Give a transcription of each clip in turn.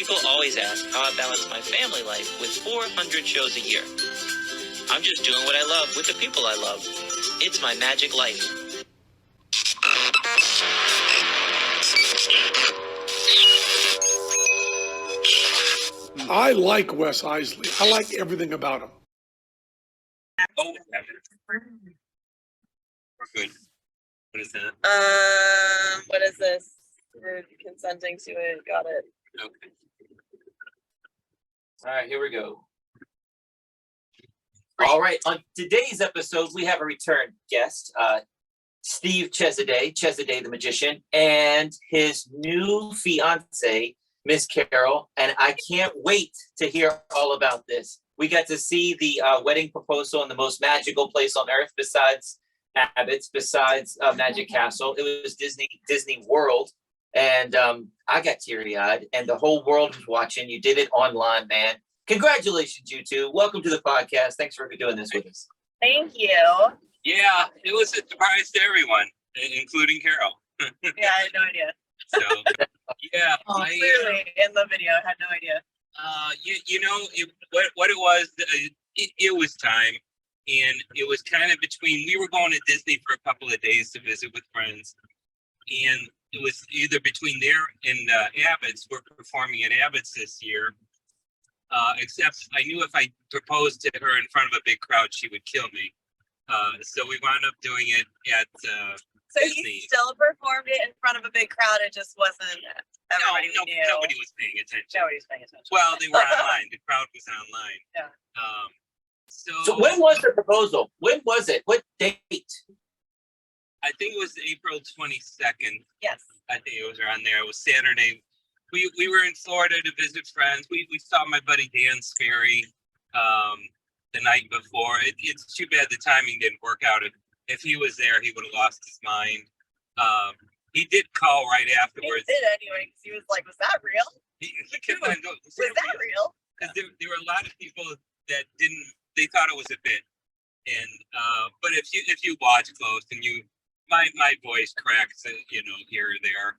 People always ask how I balance my family life with 400 shows a year. I'm just doing what I love with the people I love. It's my magic life. I like Wes Iseli. I like everything about him. Oh, we're good. What is that? What is this? We're consenting to it. Got it. Okay. All right, here we go. All right, on today's episode, we have a return guest, Steve Chezaday, Chezaday the Magician, and his new fiance, Miss Carol. And I can't wait to hear all about this. We got to see the wedding proposal in the most magical place on earth besides Abbott's, besides Magic Castle. It was Disney World. And I got teary-eyed, and the whole world was watching. You did it online, man. Congratulations, you two. Welcome to the podcast. Thanks for doing this with us. Thank you. Yeah, it was a surprise to everyone, including Carol. Yeah, I had no idea. So, yeah. Clearly, in the video, I had no idea. What it was, it was time. And it was kind of between, we were going to Disney for a couple of days to visit with friends. And it was either between there and Abbott's. We're performing at Abbott's this year. Except I knew if I proposed to her in front of a big crowd, she would kill me. So we wound up doing it at So Disney. you still performed it in front of a big crowd. It just wasn't everybody knew. Nobody was paying attention. Nobody was paying attention. Well, they were online. The crowd was online. Yeah. So when was the proposal? When was it? What date? I think it was April 22nd. Yes. I think it was around there. It was Saturday. We were in Florida to visit friends. We saw my buddy Dan Sperry the night before. It's too bad the timing didn't work out. If he was there, he would have lost his mind. He did call right afterwards. He did anyway, because he was like, "Was that real? He kept on going, Was that real?" Because there were a lot of people that didn't. They thought it was a bit. And but if you watch close and my voice cracks, here or there.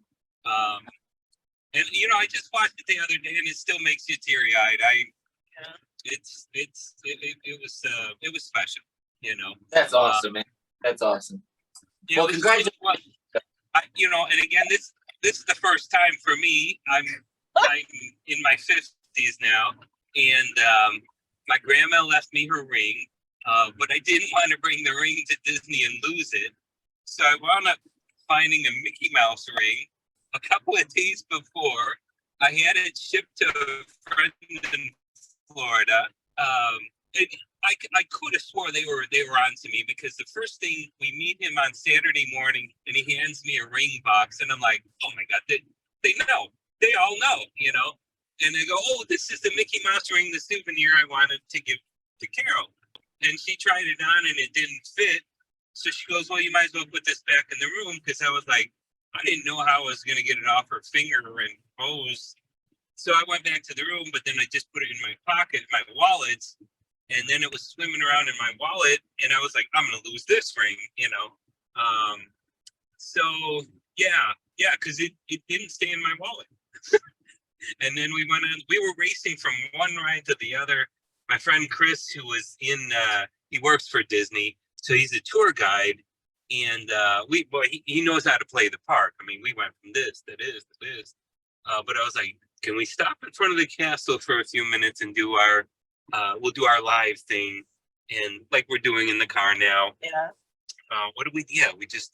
And I just watched it the other day, and it still makes you teary-eyed. It was special, That's awesome, man. That's awesome. Well, congratulations. And again, this is the first time for me. I'm in my 50s now, and my grandma left me her ring, but I didn't want to bring the ring to Disney and lose it, so I wound up finding a Mickey Mouse ring. A couple of days before, I had it shipped to a friend in Florida. And I could have swore they were on to me, because the first thing, we meet him on Saturday morning, and he hands me a ring box, and I'm like, oh my God, they know. They all know, And they go, oh, this is the Mickey Mouse ring, the souvenir I wanted to give to Carol. And she tried it on, and it didn't fit. So she goes, well, you might as well put this back in the room, because I was like, I didn't know how I was going to get it off her finger and pose. So I went back to the room, but then I just put it in my pocket, my wallet, and then it was swimming around in my wallet, and I was like, I'm going to lose this ring, So, yeah, because it didn't stay in my wallet. And then we were racing from one ride to the other. My friend Chris, who was he works for Disney, so he's a tour guide. And he knows how to play the part. I mean, we went from this to this to this. But I was like, can we stop in front of the castle for a few minutes and we'll do our live thing, and like we're doing in the car now. Yeah. What do we? Yeah, because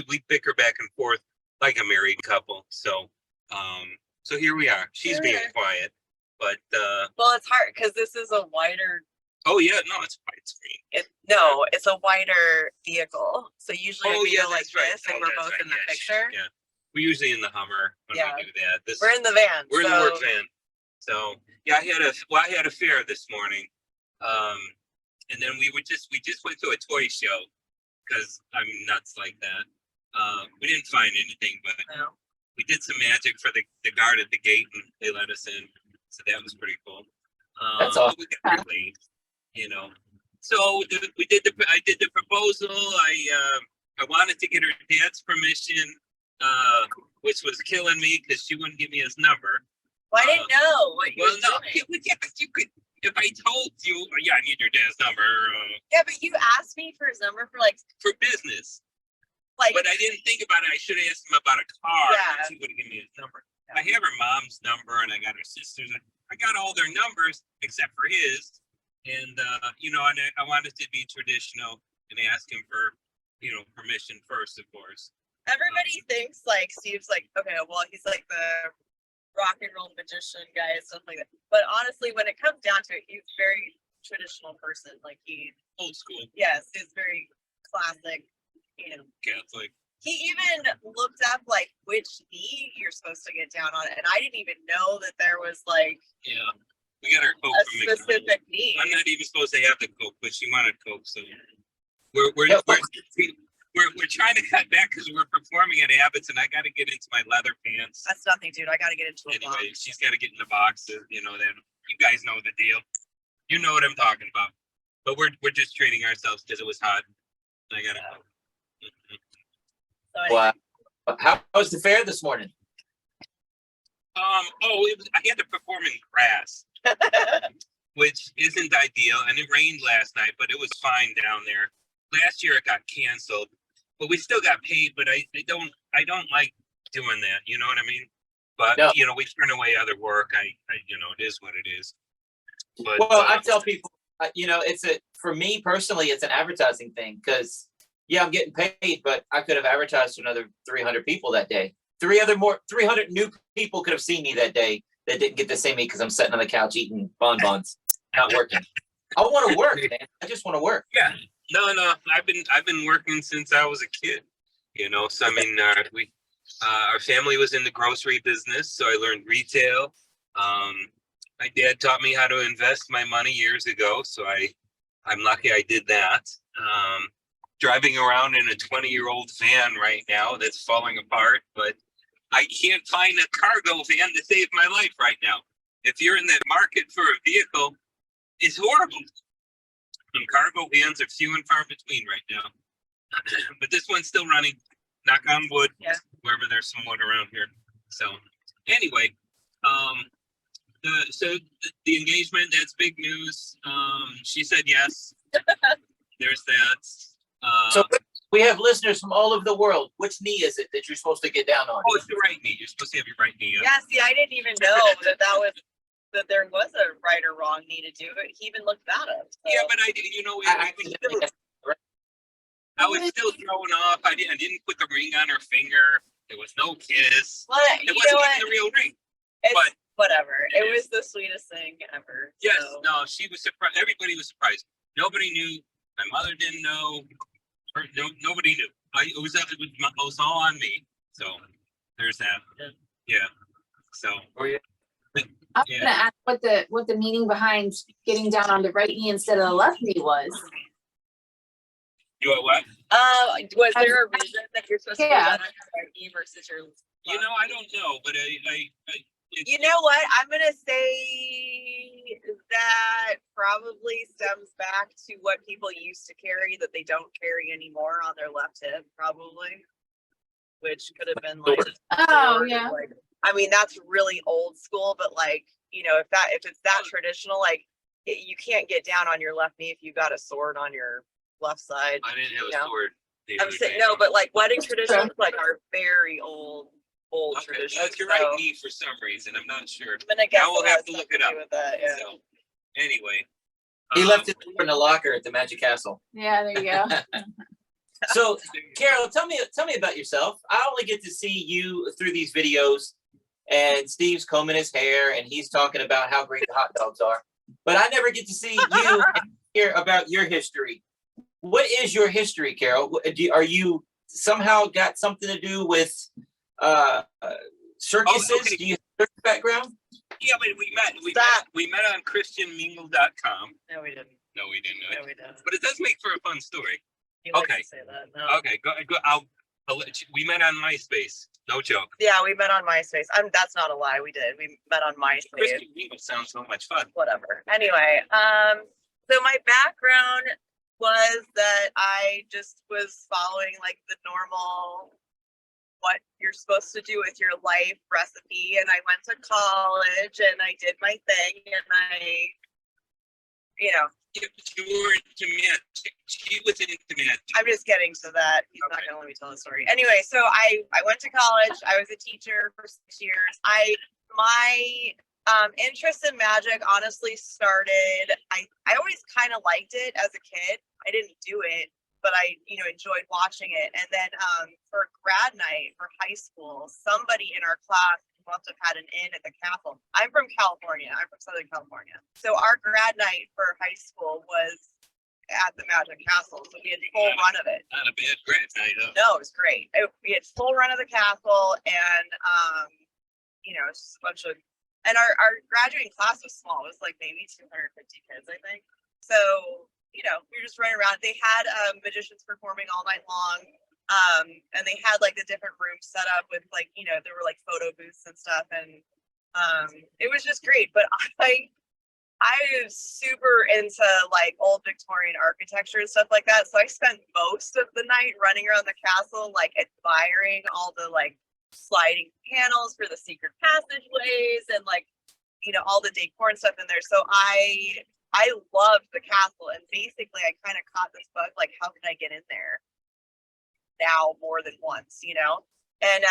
we bicker back and forth like a married couple. So, so here we are. She's being quiet, but well, it's hard because this is a wider. Oh yeah, no, it's widescreen. It's a wider vehicle. So usually we go like this, and we're both in the picture. Yeah, we're usually in the Hummer when we do that. We're in the van. We're in the work van. So yeah, I had a fair this morning, and then we just went to a toy show because I'm nuts like that. We didn't find anything, but we did some magic for the guard at the gate, and they let us in. So that was pretty cool. That's awesome. We got late, So I did the proposal. I wanted to get her dad's permission, which was killing me because she wouldn't give me his number. Well, I didn't know what you were doing. Yeah, but you could. If I told you, yeah, I need your dad's number. Yeah, but you asked me for his number for business. Like, but I didn't think about it. I should have asked him about a car. Yeah. He would have given me his number. Yeah. I have her mom's number, and I got her sister's. I got all their numbers except for his. And you know, and I wanted to be traditional and ask him for, you know, permission first, of course. Everybody thinks like Steve's like, okay, well, he's like the rock and roll magician guy and stuff like that. But honestly, when it comes down to it, he's a very traditional person. Like old school. Yes, he's very classic, you know. Catholic. He even looked up like which knee you're supposed to get down on, and I didn't even know that there was like we got our Coke a from specific knee. I'm not even supposed to have the Coke, but she wanted Coke, so we're trying to cut back because we're performing at Abbott's, and I got to get into my leather pants. That's nothing, dude. I got to get into a Anyway, box. she's got to get in the box. You know that. You guys know the deal. You know what I'm talking about. But we're just treating ourselves because it was hot. I gotta. So Wow. How was the fair this morning? I had to perform in grass, which isn't ideal, and it rained last night, but it was fine down there. Last year it got canceled, but we still got paid. But I don't like doing that. You know what I mean? But No. you know, we turn away other work. I you know, it is what it is. But Well, I tell people, you know, for me personally, it's an advertising thing because, yeah, I'm getting paid, but I could have advertised to another 300 people that day. 300 new people could have seen me that day that didn't get to see me because I'm sitting on the couch eating bonbons, not working. I want to work, man. I just want to work. Yeah, no, I've been working since I was a kid. You know, so I mean, our family was in the grocery business, so I learned retail. My dad taught me how to invest my money years ago, so I'm lucky I did that. Driving around in a 20-year-old van right now that's falling apart, but I can't find a cargo van to save my life right now. If you're in that market for a vehicle, it's horrible. And cargo vans are few and far between right now. But this one's still running. Knock on wood, wherever there's some wood around here. So anyway, the engagement, that's big news. She said yes. There's that. So we have listeners from all over the world. Which knee is it that you're supposed to get down on? Oh, it's the right knee. You're supposed to have your right knee up. Yeah, see, I didn't even know that there was a right or wrong need to do it. He even looked that up. So. Yeah, but I did. You know, I was still throwing off. I didn't put the ring on her finger. There was no kiss. Well, it wasn't even the real ring. But whatever. It was the sweetest thing ever. Yes. So. No, she was surprised. Everybody was surprised. Nobody knew. My mother didn't know. Nobody knew. It was all on me. So there's that. Yeah. So. I was gonna ask what the meaning behind getting down on the right knee instead of the left knee was. You at what? Was there a reason that you're supposed to do that on your right knee versus your left? You know, I don't know, but I you know what? I'm gonna say that probably stems back to what people used to carry that they don't carry anymore on their left hip, probably. Which could have been like, like, I mean, that's really old school, but like, you know, if it's that traditional, like you can't get down on your left knee if you got a sword on your left side. I didn't have a sword. I'm saying no, but like wedding traditions like are very old traditions. That's your right knee for some reason. I'm not sure. I will have to look it up. With that, yeah. So anyway. He left it in the locker at the Magic Castle. Yeah, there you go. So, Carol, tell me about yourself. I only get to see you through these videos, and Steve's combing his hair, and he's talking about how great the hot dogs are. But I never get to see you and hear about your history. What is your history, Carol? Are you somehow got something to do with circuses? Oh, okay. Do you have a background? Yeah, but we met on ChristianMingle.com. No, we didn't. No, we didn't. No, we didn't. But it does make for a fun story. You like Okay. to say that. No. Okay, go. I'll let you. We met on MySpace. No joke. Yeah, we met on MySpace. That's not a lie. We did. We met on MySpace. Christian Mingle sounds so much fun. Whatever. Anyway, so my background was that I just was following like the normal what you're supposed to do with your life recipe. And I went to college and I did my thing and you know, You were into magic. She was into magic. I'm just getting to that. He's not Okay. gonna let me tell the story. Anyway, so I went to college. I was a teacher for 6 years. My interest in magic honestly started. I always kind of liked it as a kid. I didn't do it, but I enjoyed watching it. And then for grad night for high school, somebody in our class must have had an inn at the castle. I'm from California. I'm from Southern California. So our grad night for high school was at the Magic Castle. So we had full run of it. Not a bad grad night, huh? No, it was great. We had full run of the castle and just a bunch of, and our graduating class was small. It was like maybe 250 kids, I think. So, we were just running around. They had magicians performing all night long. And they had like the different rooms set up with like, there were like photo booths and stuff. And it was just great. But I was super into like old Victorian architecture and stuff like that. So I spent most of the night running around the castle, like admiring all the like sliding panels for the secret passageways and like, all the decor and stuff in there. So I loved the castle. And basically I kind of caught this bug, like, how can I get in there now more than once, And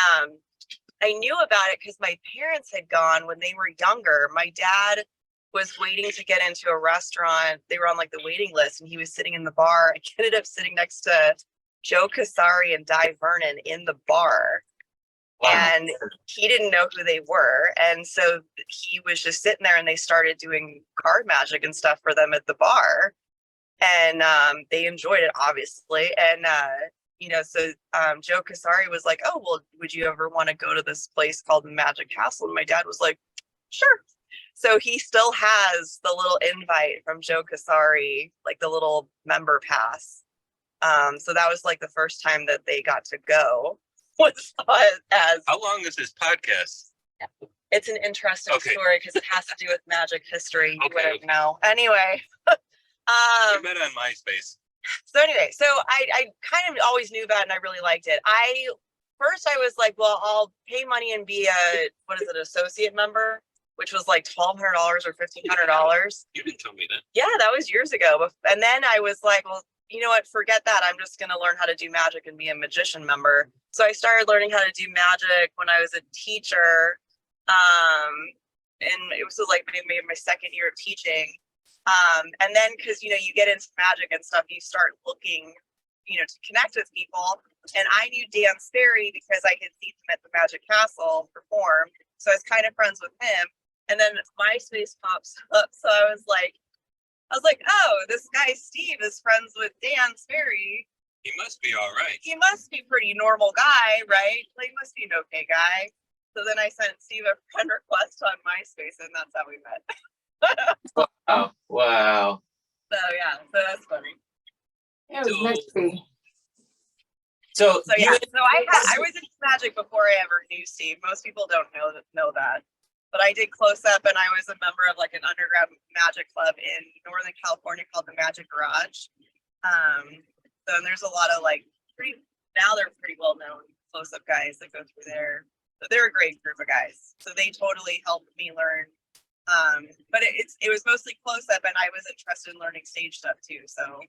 I knew about it because my parents had gone when they were younger. My dad was waiting to get into a restaurant. They were on like the waiting list and he was sitting in the bar. I ended up sitting next to Joe Casari and Di Vernon in the bar. Wow. And he didn't know who they were. And so he was just sitting there and they started doing card magic and stuff for them at the bar. And they enjoyed it, obviously. And, so Joe Casari was like, oh, well, would you ever want to go to this place called the Magic Castle? And my dad was like, sure. So he still has the little invite from Joe Casari, like the little member pass. So that was like the first time that they got to go. How long is this podcast? It's an interesting story because it has to do with magic history. You wouldn't know. Anyway. We met on MySpace. So anyway, so I kind of always knew about it and I really liked it. First I was like, well, I'll pay money and be a associate member, which was like $1,200 or $1,500. You didn't tell me that. Yeah, that was years ago. And then I was like, well, you know what? Forget that. I'm just going to learn how to do magic and be a magician member. So I started learning how to do magic when I was a teacher. And it was like maybe my second year of teaching. And then because, you get into magic and stuff, you start looking, to connect with people. And I knew Dan Sperry because I had seen him at the Magic Castle perform. So I was kind of friends with him. And then MySpace pops up. So I was like, oh, this guy Steve is friends with Dan Sperry. He must be all right. He must be pretty normal guy, right? Like, he must be an okay guy. So then I sent Steve a friend request on MySpace, and that's how we met. Wow. So yeah, so that's funny. It was mystery. So yeah, so I was into magic before I ever knew Steve. Most people don't know that. But I did close up and I was a member of like an underground magic club in Northern California called the Magic Garage. So there's a lot of like now they're pretty well known close up guys that go through there. So they're a great group of guys. So they totally helped me learn. But it was mostly close up and I was interested in learning stage stuff too. So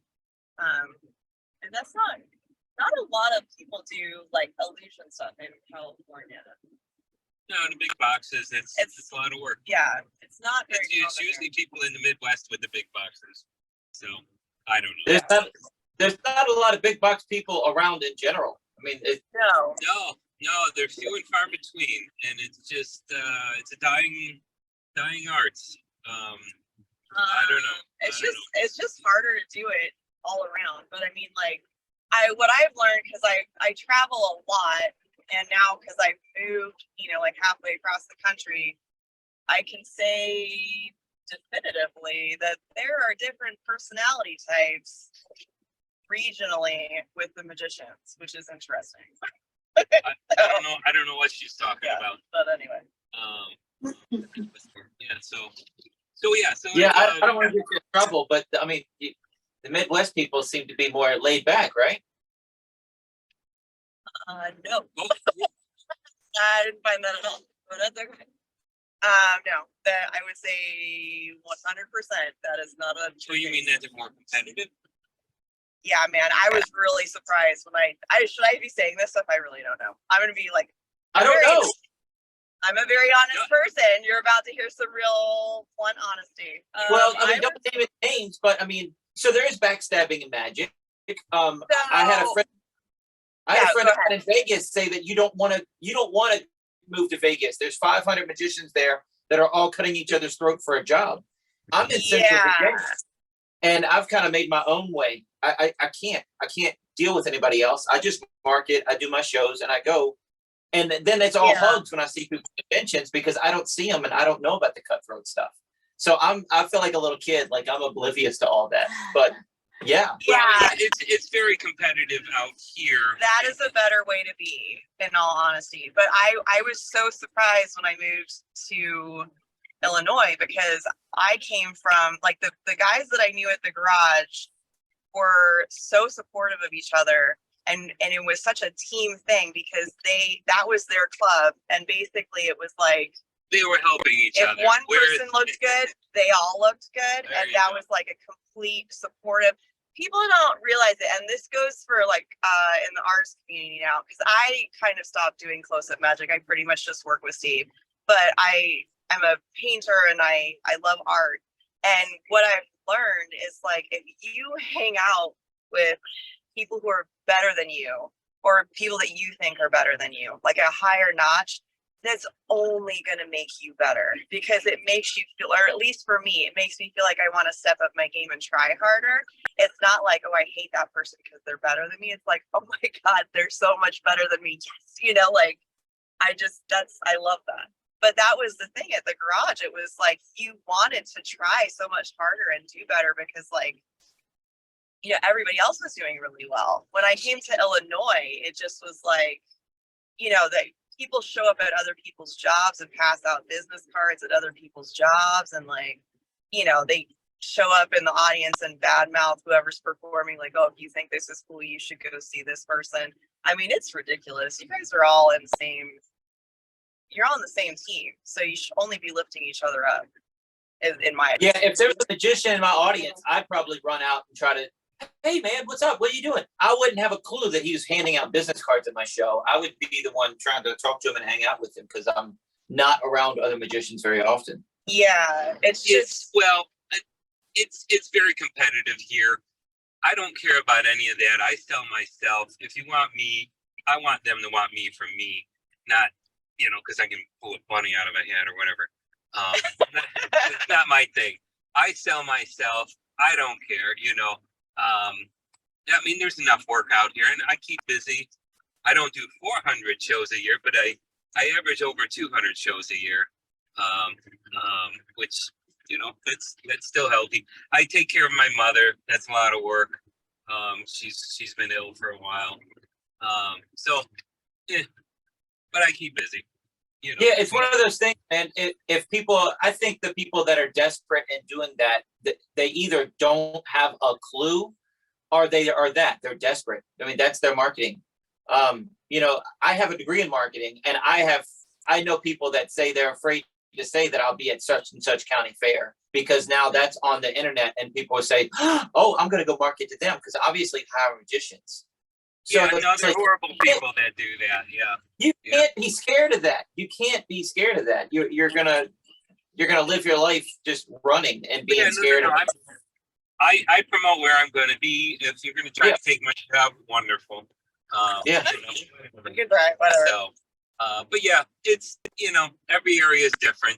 and that's not a lot of people do like illusion stuff in California. No, in the big boxes, it's a lot of work. Yeah, it's not very It's usually people in the Midwest with the big boxes. So I don't know. There's not a lot of big box people around in general. I mean, no, they're few and far between, and it's just it's a dying art. I don't know. It's just harder to do it all around. But I mean, like what I've learned because I travel a lot. And now, because I've moved, like halfway across the country, I can say definitively that there are different personality types regionally with the magicians, which is interesting. I don't know what she's talking about. But anyway. Yeah. I don't want to get you in trouble, but I mean, the Midwest people seem to be more laid back, right? No. I didn't find that at all, but that's okay. No, that I would say 100%. That is not a. So you mean that they're more competitive? Yeah, man, I was really surprised when I should I be saying this stuff? I really don't know. I'm gonna be like, I don't know. I'm a very honest person. You're about to hear some real blunt honesty. Well, I mean, don't name it names, but I mean, so there is backstabbing in magic. I had a friend. I had a friend out in Vegas say that you don't want to move to Vegas. There's 500 magicians there that are all cutting each other's throat for a job. I'm in Central Virginia, and I've kind of made my own way. I can't deal with anybody else. I just market. I do my shows, and I go. And then it's all hugs when I see people at conventions because I don't see them and I don't know about the cutthroat stuff. So I feel like a little kid, like I'm oblivious to all that. But yeah. Well, it's very competitive out here. That is a better way to be, in all honesty. But I was so surprised when I moved to Illinois because I came from like the guys that I knew at the garage were so supportive of each other. And it was such a team thing because that was their club. And basically it was like, they were helping each other. If one person looked good, they all looked good. And that was like a complete supportive. People don't realize it. And this goes for like in the arts community now, because I kind of stopped doing close-up magic. I pretty much just work with Steve. But I'm a painter and I love art. And what I've learned is like, if you hang out with people who are better than you or people that you think are better than you, like a higher notch, that's only going to make you better because it makes you feel, or at least for me, it makes me feel like I want to step up my game and try harder. It's not like, oh, I hate that person because they're better than me. It's like, oh my God, they're so much better than me. Yes. Like I love that. But that was the thing at the garage. It was like, you wanted to try so much harder and do better because like, everybody else was doing really well. When I came to Illinois, it just was like, that people show up at other people's jobs and pass out business cards at other people's jobs. And like, they show up in the audience and badmouth whoever's performing, like, oh, if you think this is cool, you should go see this person. I mean, it's ridiculous. You guys are all you're all on the same team. So you should only be lifting each other up, in my opinion. Yeah, if there was a magician in my audience, I'd probably run out and try to, hey man, what's up? What are you doing? I wouldn't have a clue that he was handing out business cards at my show. I would be the one trying to talk to him and hang out with him because I'm not around other magicians very often. Yeah, it's very competitive here. I don't care about any of that. I sell myself. If you want me, I want them to want me for me, not because I can pull a bunny out of a hat or whatever. It's not my thing. I sell myself. I don't care. I mean, there's enough work out here, and I keep busy. I don't do 400 shows a year, but I average over 200 shows a year, which that's still healthy. I take care of my mother. That's a lot of work. She's been ill for a while, but I keep busy. Yeah, it's one of those things, man. If people, I think the people that are desperate in doing that, they either don't have a clue or they're desperate. I mean, that's their marketing. I have a degree in marketing and I know people that say they're afraid to say that I'll be at such and such county fair because now that's on the internet and people will say, oh, I'm going to go market to them because obviously hire magicians. So they're horrible people that do that. Yeah. You can't be scared of that. You can't be scared of that. You're gonna live your life just running and being scared of it. I promote where I'm going to be. If you're going to try to take my job, wonderful. Goodbye, whatever. So, but yeah, it's every area is different.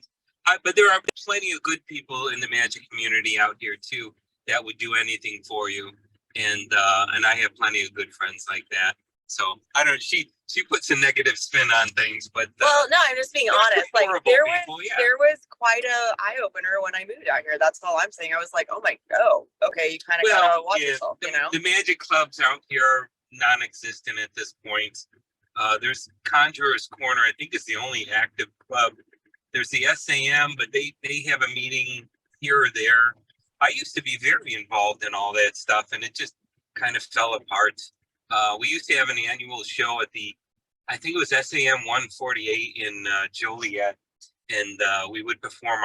But there are plenty of good people in the magic community out here too that would do anything for you. And I have plenty of good friends like that. So I don't. She puts a negative spin on things, but well, no, I'm just being honest. Like there was quite a eye opener when I moved out here. That's all I'm saying. I was like, oh my god, okay, you kind of gotta watch yourself. The magic clubs out here are non-existent at this point. There's Conjurer's Corner. I think is the only active club. There's the SAM, but they have a meeting here or there. I used to be very involved in all that stuff, and it just kind of fell apart. We used to have an annual show at I think it was SAM 148 in Joliet, and we would perform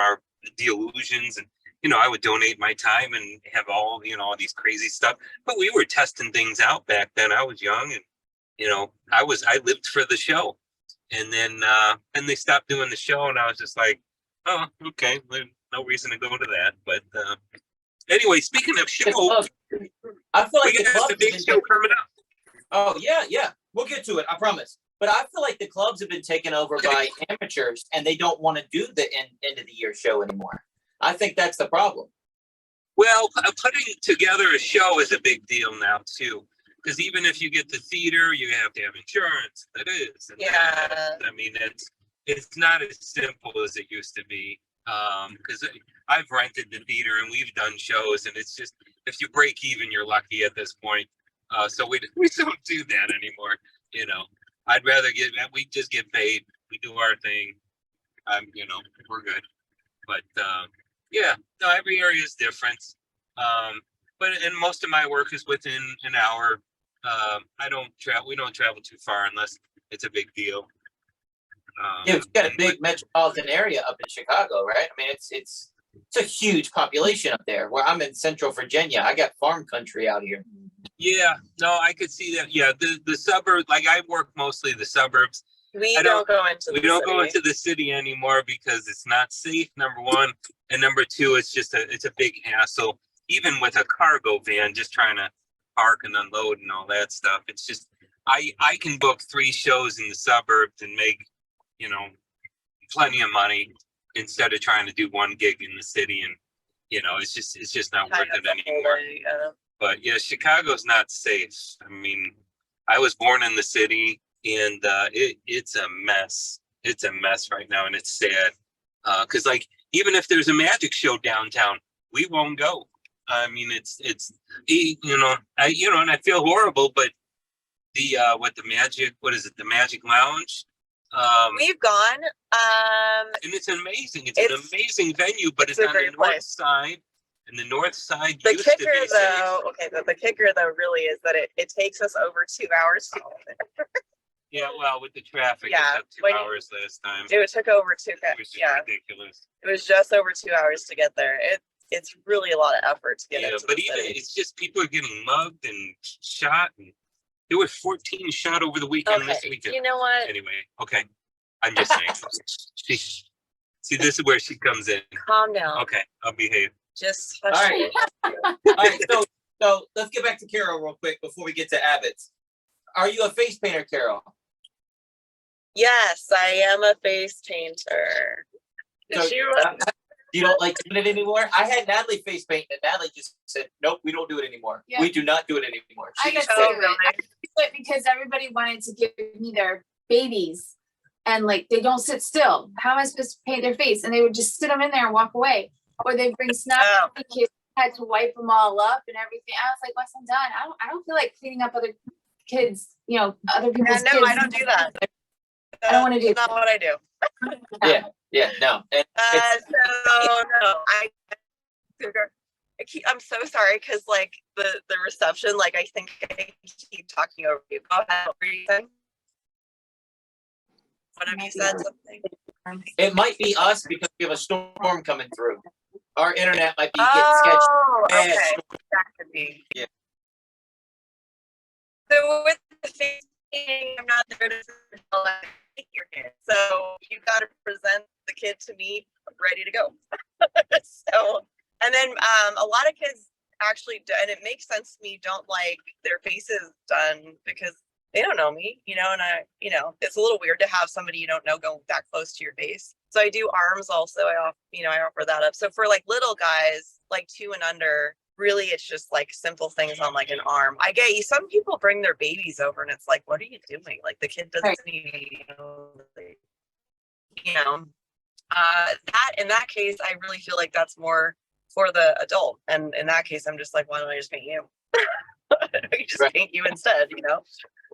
the illusions, and I would donate my time and have all these crazy stuff. But we were testing things out back then. I was young, and I lived for the show. And then they stopped doing the show, and I was just like, oh, okay, no reason to go to that. But anyway, speaking of show, I feel like we got clubs the big have show coming up. Oh yeah, we'll get to it. I promise. But I feel like the clubs have been taken over by amateurs, and they don't want to do the end of the year show anymore. I think that's the problem. Well, putting together a show is a big deal now too, because even if you get the theater, you have to have insurance. That is, Yeah. That. I mean, it's not as simple as it used to be. Because I've rented the theater and we've done shows, and it's just, if you break even, you're lucky at this point. So we don't do that anymore. I'd rather we just get paid. We do our thing. We're good. But yeah, no, every area is different. And most of my work is within an hour. We don't travel too far unless it's a big deal. You've got a big metropolitan area up in Chicago, right? I mean, it's a huge population up there. Where I'm in Central Virginia, I got farm country out here. Yeah, no, I could see that. Yeah, the suburbs. Like I work mostly the suburbs. We don't go into the city anymore because it's not safe. Number one, and number two, it's a big hassle. Even with a cargo van, just trying to park and unload and all that stuff. It's just I can book 3 shows in the suburbs and make plenty of money instead of trying to do 1 gig in the city, and it's just not worth it anymore. But yeah, Chicago's not safe. I mean, I was born in the city, and it's a mess. It's a mess right now, and it's sad. Because like even if there's a magic show downtown, we won't go. I mean, and I feel horrible, but the Magic Lounge. We've gone. And it's amazing. It's an amazing venue, but it's on the north side. And the north side The used to be kicker safe. though, the kicker though really is that it takes us over 2 hours to get there. Yeah, well, with the traffic, Yeah, it took 2 hours last time. It took over 2 It was just ridiculous. It was just over 2 hours to get there. It's really a lot of effort to get into but the even city. it's just people are getting mugged and shot, and there were 14 shot over the weekend this weekend. You know what? Anyway, okay. I'm just saying. See, this is where she comes in. Calm down. Okay, I'll behave. Just All right. All right. So let's get back to Carol real quick before we get to Abbott's. Are you a face painter, Carol? Yes, I am a face painter. So, you don't like doing it anymore? I had Natalie face paint, and Natalie just said, "Nope, we don't do it anymore. Yeah. We do not do it anymore." I got sick of it. I got sick of it because everybody wanted to give me their babies, and like they don't sit still. How am I supposed to paint their face? And they would just sit them in there and walk away, or they bring snacks. The kids had to wipe them all up and everything. I was like, "Wes, I'm done. I don't feel like cleaning up other kids. Other people's kids." No, I don't do that. I don't want to do. That's not what I do. Yeah, no. And I'm so sorry because like the reception, like I think I keep talking over you. Go ahead. What were you saying? What have you said? Something? it might be us because we have a storm coming through. Our internet might be getting sketchy. Okay. That could be. Yeah. So with the face painting, I'm not there to take your kid. So you got to present the kid to me ready to go. And then a lot of kids actually do, and it makes sense to me, don't like their faces done because they don't know me, and it's a little weird to have somebody you don't know go that close to your face. So I do arms also. I offer that up. So for like little guys, like 2 and under, really it's just like simple things on like an arm. I get you. Some people bring their babies over and it's like, what are you doing? Like the kid doesn't need, that in that case, I really feel like that's more for the adult. And in that case, I'm just like, why don't I just paint you? Paint you instead,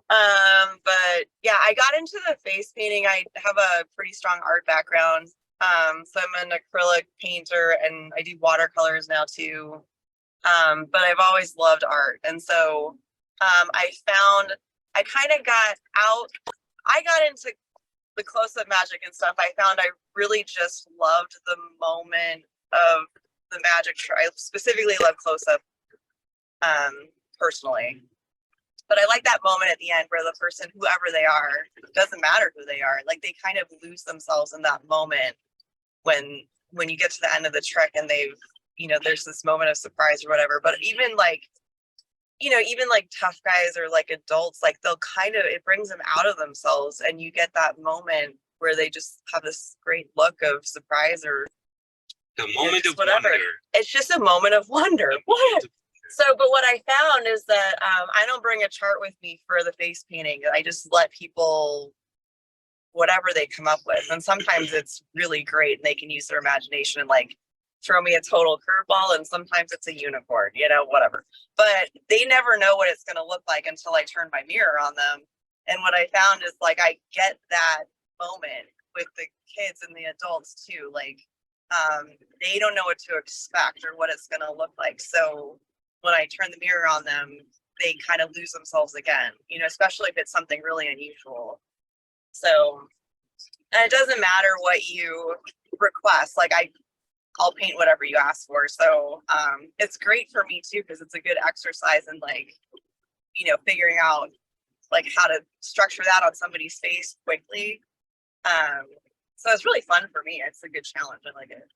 But yeah, I got into the face painting. I have a pretty strong art background. So I'm an acrylic painter and I do watercolors now too. But I've always loved art. And so I kind of got out. I got into the close-up magic and stuff. I found I really just loved the moment of the magic show. I specifically love close-up, personally. But I like that moment at the end where the person, whoever they are, doesn't matter who they are. Like they kind of lose themselves in that moment when you get to the end of the trick and they've, there's this moment of surprise or whatever. But even like, even like tough guys or like adults, like they'll kind of, it brings them out of themselves and you get that moment where they just have this great look of surprise or the moment of whatever. wonder. It's just a moment of wonder. What? So, but what I found is that I don't bring a chart with me for the face painting. I just let people, whatever they come up with. And sometimes it's really great and they can use their imagination and like throw me a total curveball. And sometimes it's a unicorn, whatever. But they never know what it's going to look like until I turn my mirror on them. And what I found is like, I get that moment with the kids and the adults too. Like, they don't know what to expect or what it's going to look like. So when I turn the mirror on them, they kind of lose themselves again, especially if it's something really unusual. So, and it doesn't matter what you request. Like I'll paint whatever you ask for. So, it's great for me too, because it's a good exercise in like, figuring out like how to structure that on somebody's face quickly. So it's really fun for me. It's a good challenge. I like it.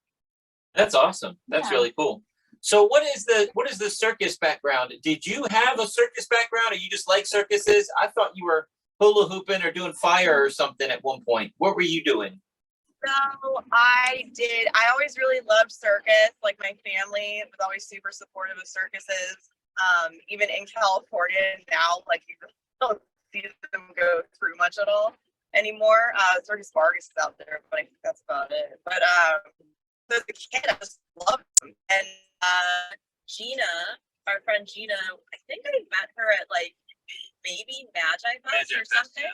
That's awesome. That's really cool. So what is the circus background? Did you have a circus background or you just like circuses? I thought you were hula hooping or doing fire or something at one point. What were you doing? So I always really loved circus. Like my family was always super supportive of circuses. Even in California now, like you don't see them go through much at all anymore. Circus Vargas is out there, but I think that's about it. But so as a kid, I just loved them. And Gina, our friend Gina, I think I met her at like maybe Magiclife or something.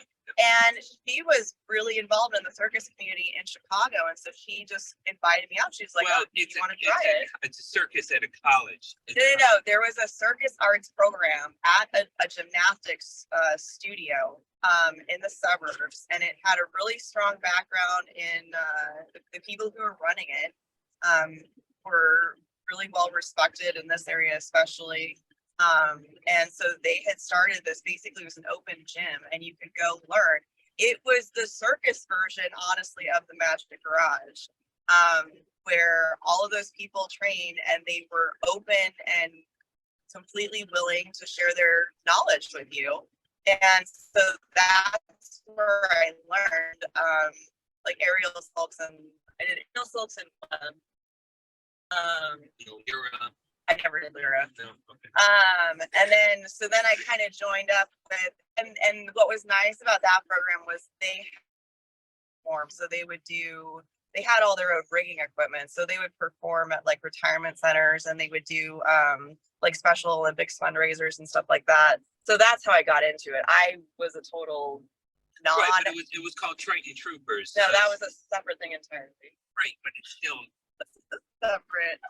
And she was really involved in the circus community in Chicago. And so she just invited me out. She's like, "Oh, do you want to try it?" It's a circus at a college. No. There was a circus arts program at a gymnastics studio in the suburbs. And it had a really strong background in the people who were running it were really well respected in this area, especially. And so they had started this, basically it was an open gym and you could go learn. It was the circus version, honestly, of the Magic Garage, where all of those people trained and they were open and completely willing to share their knowledge with you. And so that's where I learned, like aerial silks, and I did aerial silks and I never did Lyra. No, okay. And then I kind of joined up with, and what was nice about that program was they perform. So they had all their own rigging equipment. So they would perform at like retirement centers and they would do like Special Olympics fundraisers and stuff like that. So that's how I got into it. I was a total Right, but it was called Triton Troopers. No, that was a separate thing entirely. Right, but it's still separate.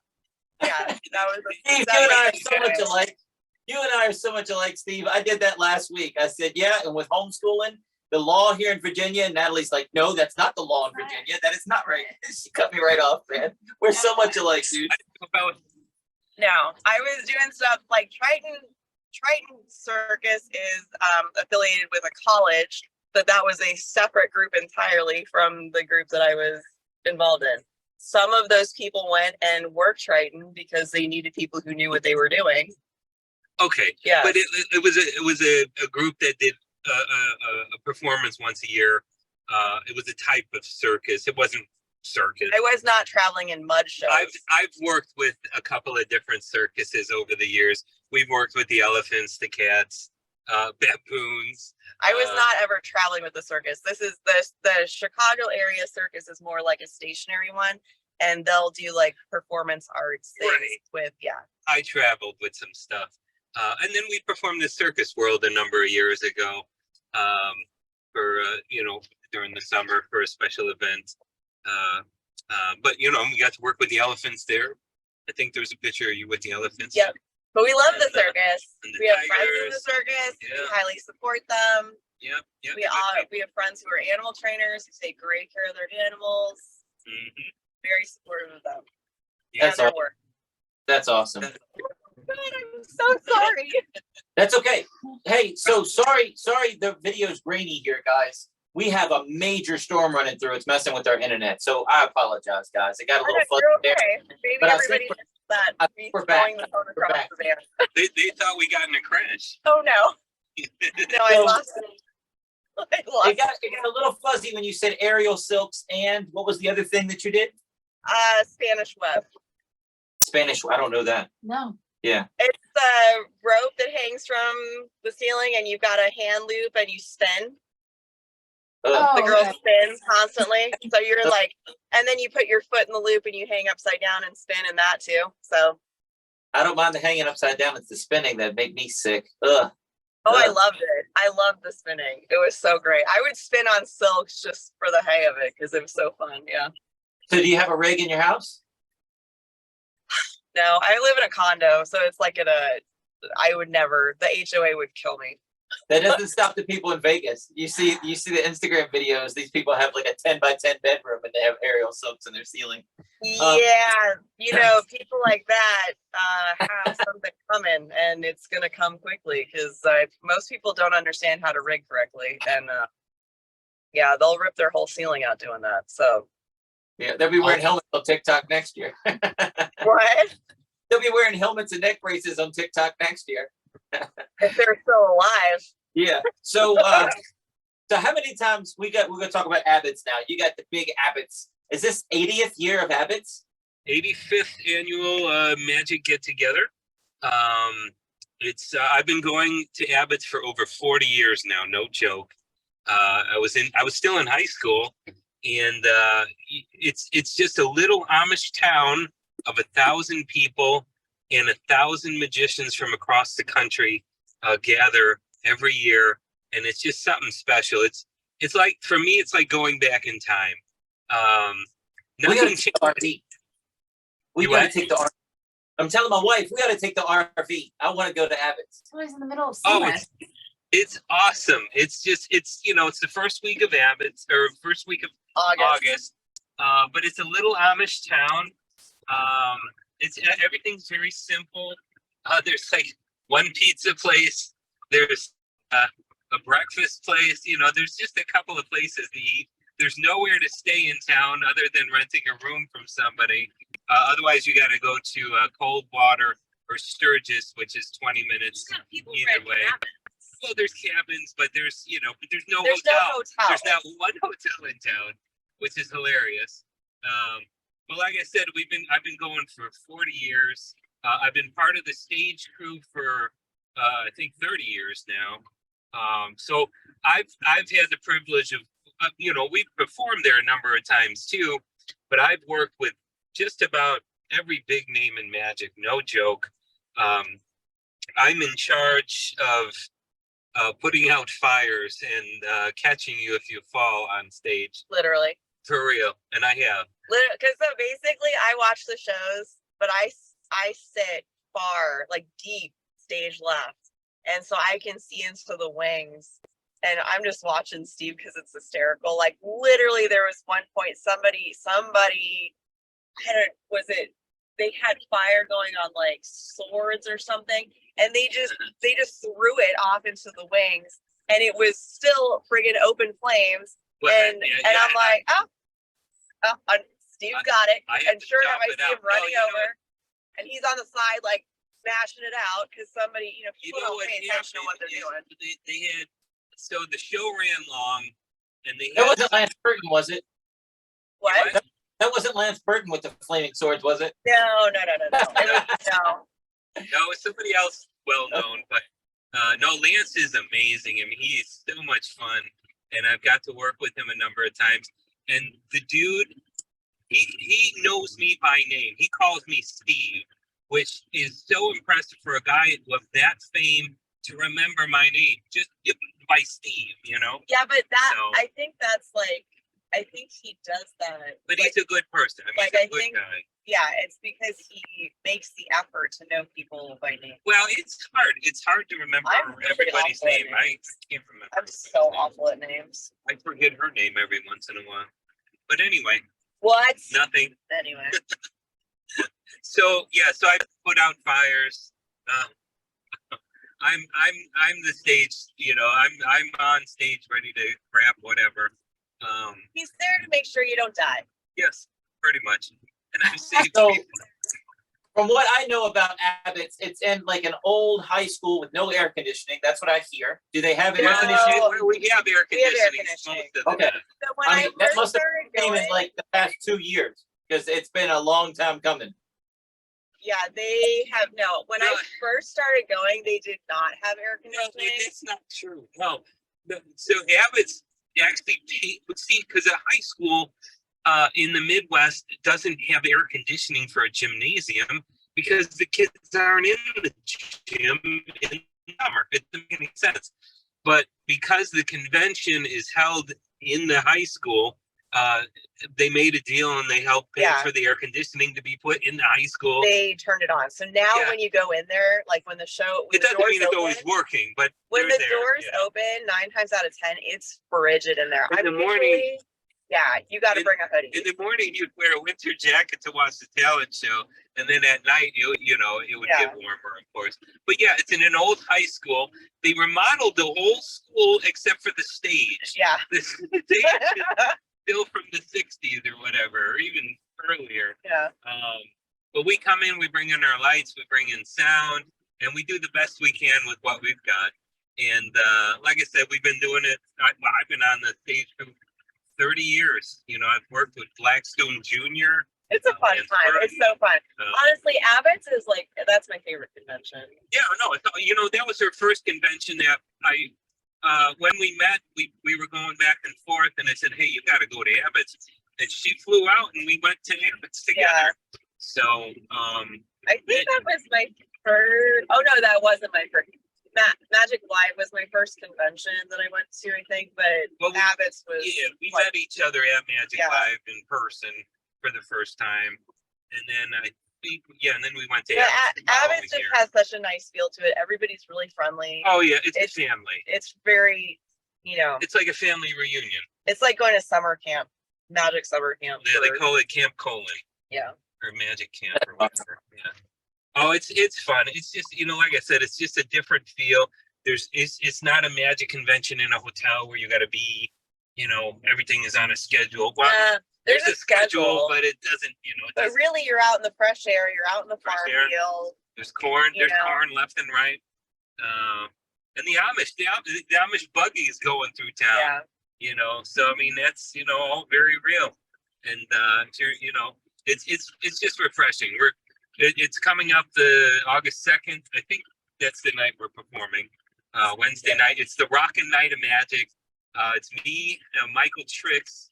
Yeah, that was Steve, you and I are so much alike. You and I are so much alike, Steve. I did that last week. I said, yeah, and with homeschooling, the law here in Virginia, and Natalie's like, no, that's not the law in Virginia. That is not right. She cut me right off, man. We're so much alike, dude. No, I was doing stuff like Triton Circus is affiliated with a college, but that was a separate group entirely from the group that I was involved in. Some of those people went and worked Triton because they needed people who knew what they were doing. Okay. Yeah. But it was a group that did a performance once a year. It was a type of circus. It wasn't circus. I was not traveling in mud shows. I've worked with a couple of different circuses over the years. We've worked with the elephants, the cats, baboons. I was not ever traveling with the circus. This is the Chicago area circus is more like a stationary one, and they'll do like performance arts things with I traveled with some stuff, and then we performed the Circus World a number of years ago, for during the summer for a special event. But we got to work with the elephants there. I think there's a picture of you with the elephants. Yep. But we love the And, circus. and the We have friends in the tigers. circus. We Yeah. highly support them. Yep. We have friends who are animal trainers who take great care of their animals. Mhm. Very supportive of them Yeah. and their work. That's awesome. God, I'm so sorry. That's okay. Hey, so sorry, the video's grainy here, guys. We have a major storm running through. It's messing with our internet. So I apologize, guys. It got a little fuzzy You're there. okay. Maybe But I everybody think missed that. I Me think we're throwing back. the phone We're across back. the van. They thought we got in a crash. Oh no. No, I So- lost it. I lost It got a little fuzzy when you said aerial silks, and what was the other thing that you did? Spanish web. Spanish. I don't know that. No. Yeah. It's a rope that hangs from the ceiling and you've got a hand loop and you spin. Uh, The girl okay. spins constantly. So you're like, and then you put your foot in the loop and you hang upside down and spin in that too. So, I don't mind the hanging upside down. It's the spinning that make me sick. Ugh. oh, I Ugh. loved it. I loved the spinning. It was so great. I would spin on silks just for the hay of it because it was so fun. Yeah. So do you have a rig in your house? No, I live in a condo. So it's like I would never, the HOA would kill me. That doesn't stop the people in Vegas. You see the Instagram videos. These people have like a 10 by 10 bedroom and they have aerial silks in their ceiling. Yeah, people like that have something coming, and it's gonna come quickly because most people don't understand how to rig correctly, and yeah, they'll rip their whole ceiling out doing that. So Yeah, they'll be wearing helmets on TikTok next year. what They'll be wearing helmets and neck braces on TikTok next year. if they're still alive? Yeah. So, so how many times we're gonna talk about Abbott's now? You got the big Abbott's. Is this 80th year of Abbott's? 85th annual Magic get together. It's I've been going to Abbott's for over 40 years now. No joke. I was still in high school, and it's just a little Amish town of 1,000 people, and 1,000 magicians from across the country gather every year, and it's just something special. It's like, for me, it's like going back in time. We gotta Nothing take the RV. We You gotta what? take the RV. I'm telling my wife we gotta take the RV. I want to go to Abbott's. It's always in the middle of Oh, summer. it's awesome. It's the first week of Abbott's, or first week of August. But it's a little Amish town. Everything's very simple. There's like one pizza place. There's a breakfast place. There's just a couple of places to eat. There's nowhere to stay in town other than renting a room from somebody. Otherwise, you got to go to Coldwater or Sturgis, which is 20 minutes either way. Well, there's cabins, but there's no There's hotel. no hotel. There's not one hotel in town, which is hilarious. But like I said, I've been going for 40 years. I've been part of the stage crew for I think 30 years now. So I've had the privilege of we've performed there a number of times too, but I've worked with just about every big name in magic. No joke. I'm in charge of putting out fires and catching you if you fall on stage. Literally. For real. And I have. Because so basically, I watch the shows, but I sit far, like deep stage left, and so I can see into the wings. And I'm just watching Steve because it's hysterical. Like literally, there was one point somebody, they had fire going on like swords or something, and they just threw it off into the wings, and it was still friggin' open flames. And I'm like, Steve's got it. And sure enough, I see him running over, and he's on the side like smashing it out because somebody, people don't pay attention to what they're doing. They had. So the show ran long, and they That had wasn't Lance Burton, was it? What? That wasn't Lance Burton with the flaming swords, was it? No. It was, no. No, it's somebody else well known, but no, Lance is amazing. I mean, he's so much fun, and I've got to work with him a number of times. And the dude, he knows me by name. He calls me Steve, which is so impressive for a guy of that fame to remember my name just by Steve. Yeah, but I think that's like I think he does that. But he's a good person. I mean, like, he's a I good think- guy. Yeah, it's because he makes the effort to know people by name. Well, it's hard. It's hard to remember I'm really everybody's awful at name. I names. can't remember. I'm everybody's so name. awful at names. I forget her name every once in a while. But anyway, What? nothing. Anyway. So yeah, so I put out fires. I'm the stage. You know, I'm on stage ready to grab whatever. He's there to make sure you don't die. Yes, pretty much. And I see So, people. from what I know about Abbott's, it's in like an old high school with no air conditioning. That's what I hear. Do they have air No. conditioning? We have air We have air conditioning. conditioning. Most of the Okay. time. So when I I, mean, that first must have started been going, in like the past 2 years because it's been a long time coming. yeah, they have no. When I No. first started going, they did not have air No, conditioning. it's not true. No. So Abbott's actually see because a high school in the Midwest doesn't have air conditioning for a gymnasium because the kids aren't in the gym in the summer. It doesn't make any sense. But because the convention is held in the high school, they made a deal and they helped pay Yeah. for the air conditioning to be put in the high school. They turned it on. So now Yeah. when you go in there, like when the show, when It the doesn't doors mean it's open, always working, but when they're the there, doors yeah. open, 9 times out of 10, it's frigid in there. In the morning- usually- yeah, you got to in- bring a hoodie. In the morning, you'd wear a winter jacket to watch the talent show, and then at night, it would Yeah. get warmer, of course. But yeah, it's in an old high school. They remodeled the whole school except for the stage. Yeah. The stage is still from the '60s or whatever, or even earlier. Yeah. But we come in, we bring in our lights, we bring in sound, and we do the best we can with what we've got. And like I said, we've been doing it. I've been on the stage for 30 years. You know, I've worked with Blackstone Jr. It's a fun and time. Fergie. It's so fun. uh, Honestly, Abbott's is like, that's my favorite convention. Yeah, no, that was her first convention that when we met, we were going back and forth, and I said, hey, you got to go to Abbott's. And she flew out, and we went to Abbott's together. Yeah. So, I think that was my first. Oh no, that wasn't my first. Magiclife was my first convention that I went to, I think, but Well, Abbott's was. yeah, we like, met each other at Magic Yeah. Live in person for the first time. And then I think, and then we went to but Abbott's. the following Abbott's just year. has such a nice feel to it. Everybody's really friendly. Oh, yeah, it's it's- a family. It's very, It's like a family reunion. it's like going to summer camp, Magic summer camp. Yeah, they for- call it Camp Colon. yeah. Or Magic Camp or whatever. Yeah. Oh, it's fun. It's just, like I said, it's just a different feel. It's not a Magic convention in a hotel where you got to be, everything is on a schedule. Well, There's a schedule, but it doesn't, it but doesn't, really you're out in the fresh air, you're out in the Fresh farm air. field. there's corn, you know. corn left and right. And the Amish buggy is going through town. Yeah. So I mean that's all very real, and it's just refreshing. It's coming up the August 2nd. I think that's the night we're performing. Wednesday night. It's the Rockin' Night of Magic. It's me, Michael Tricks,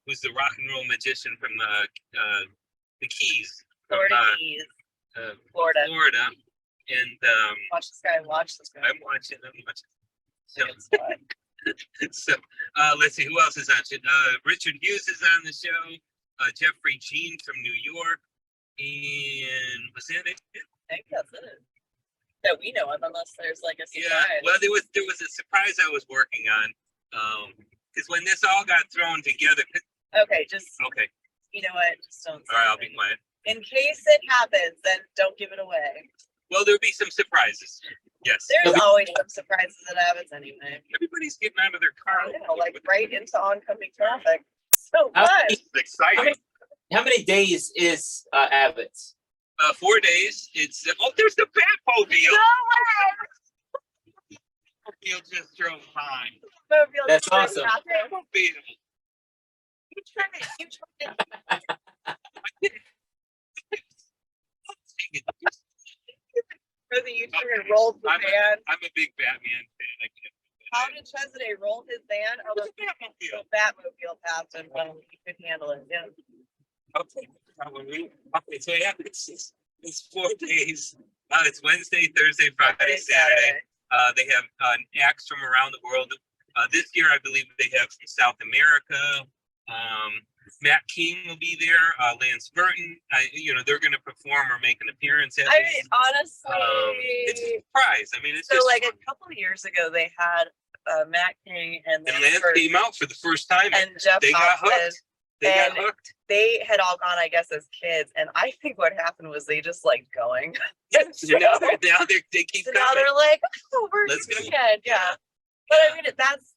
who's the rock and roll magician from the Keys, from Florida Keys, Florida. Florida, and Watch this guy. Watch this guy. I'm watching. So, It's fun. so let's see who else is on. Richard Hughes is on the show. Jeffrey Jean from New York, and was that it? I think that's it. That we know of, unless there's like a surprise. Yeah. Well, there was a surprise I was working on. Because when this all got thrown together. Okay, just Okay. you know what? Just don't. All right, I'll be quiet. In case it happens, then don't give it away. Well, there'll be some surprises. Yes. There's always some surprises at Abbott's anyway. Everybody's getting out of their car. Like right into oncoming traffic. So How fun. It's exciting. How many days is Abbott's? 4 days. It's there's the Batmobile. No way! Batmobile just drove by. Mobile That's just awesome. happened. Batmobile. You tried it. For the YouTuber rolled the van. I'm a big Batman fan. I can't. How did Chezaday roll his van? Oh, the Batmobile. Batmobile passed him when he could handle it. Yeah. Okay. So yeah, it's 4 days. It's Wednesday, Thursday, Friday, Saturday. They have acts from around the world. This year, I believe they have from South America. Matt King will be there. Lance Burton. They're going to perform or make an appearance at I this. mean, honestly, It's a surprise. I mean, it's so just like fun. a couple of years ago, they had Matt King and And Lance Burton came out for the first time. and Jeff They got Hoffman. hooked. They got and hooked. They had all gone, I guess, as kids, and I think what happened was they just like going. And So now they keep so now coming. they're like, oh, we're Let's doing go. it. Yeah. But I mean,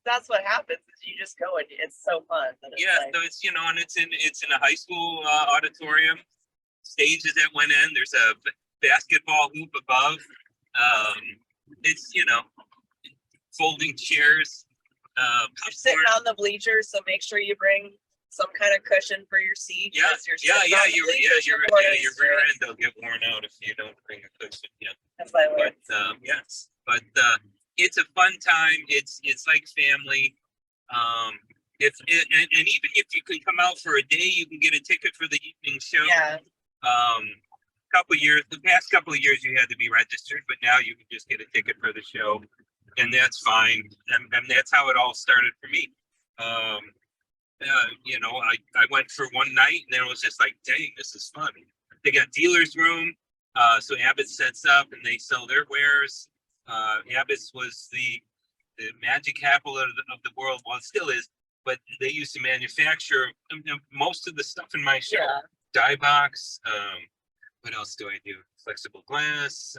that's what happens. Is you just go and it's so fun. That it's Yeah, like, so and it's in a high school auditorium. Stage is at one end. There's a basketball hoop above. It's folding chairs. you're sitting Popcorn. on the bleachers, so make sure you bring some kind of cushion for your seat. Yeah, 'cause you're yeah, sitting yeah. on the bleachers, Your board your is rear straight. end will get worn out if you don't bring a cushion. Yeah, That's my way. but yes, but it's a fun time. It's like family. And even if you can come out for a day, you can get a ticket for the evening show. Yeah. The past couple of years, you had to be registered, but now you can just get a ticket for the show, and that's fine. And that's how it all started for me. I went for one night, and then it was just like, dang, this is fun. They got dealer's room, so Abbott sets up, and they sell their wares. Abbott's was the magic capital of the world. Well, it still is, but they used to manufacture most of the stuff in my show. Yeah. Dye box. What else do I do? Flexible glass.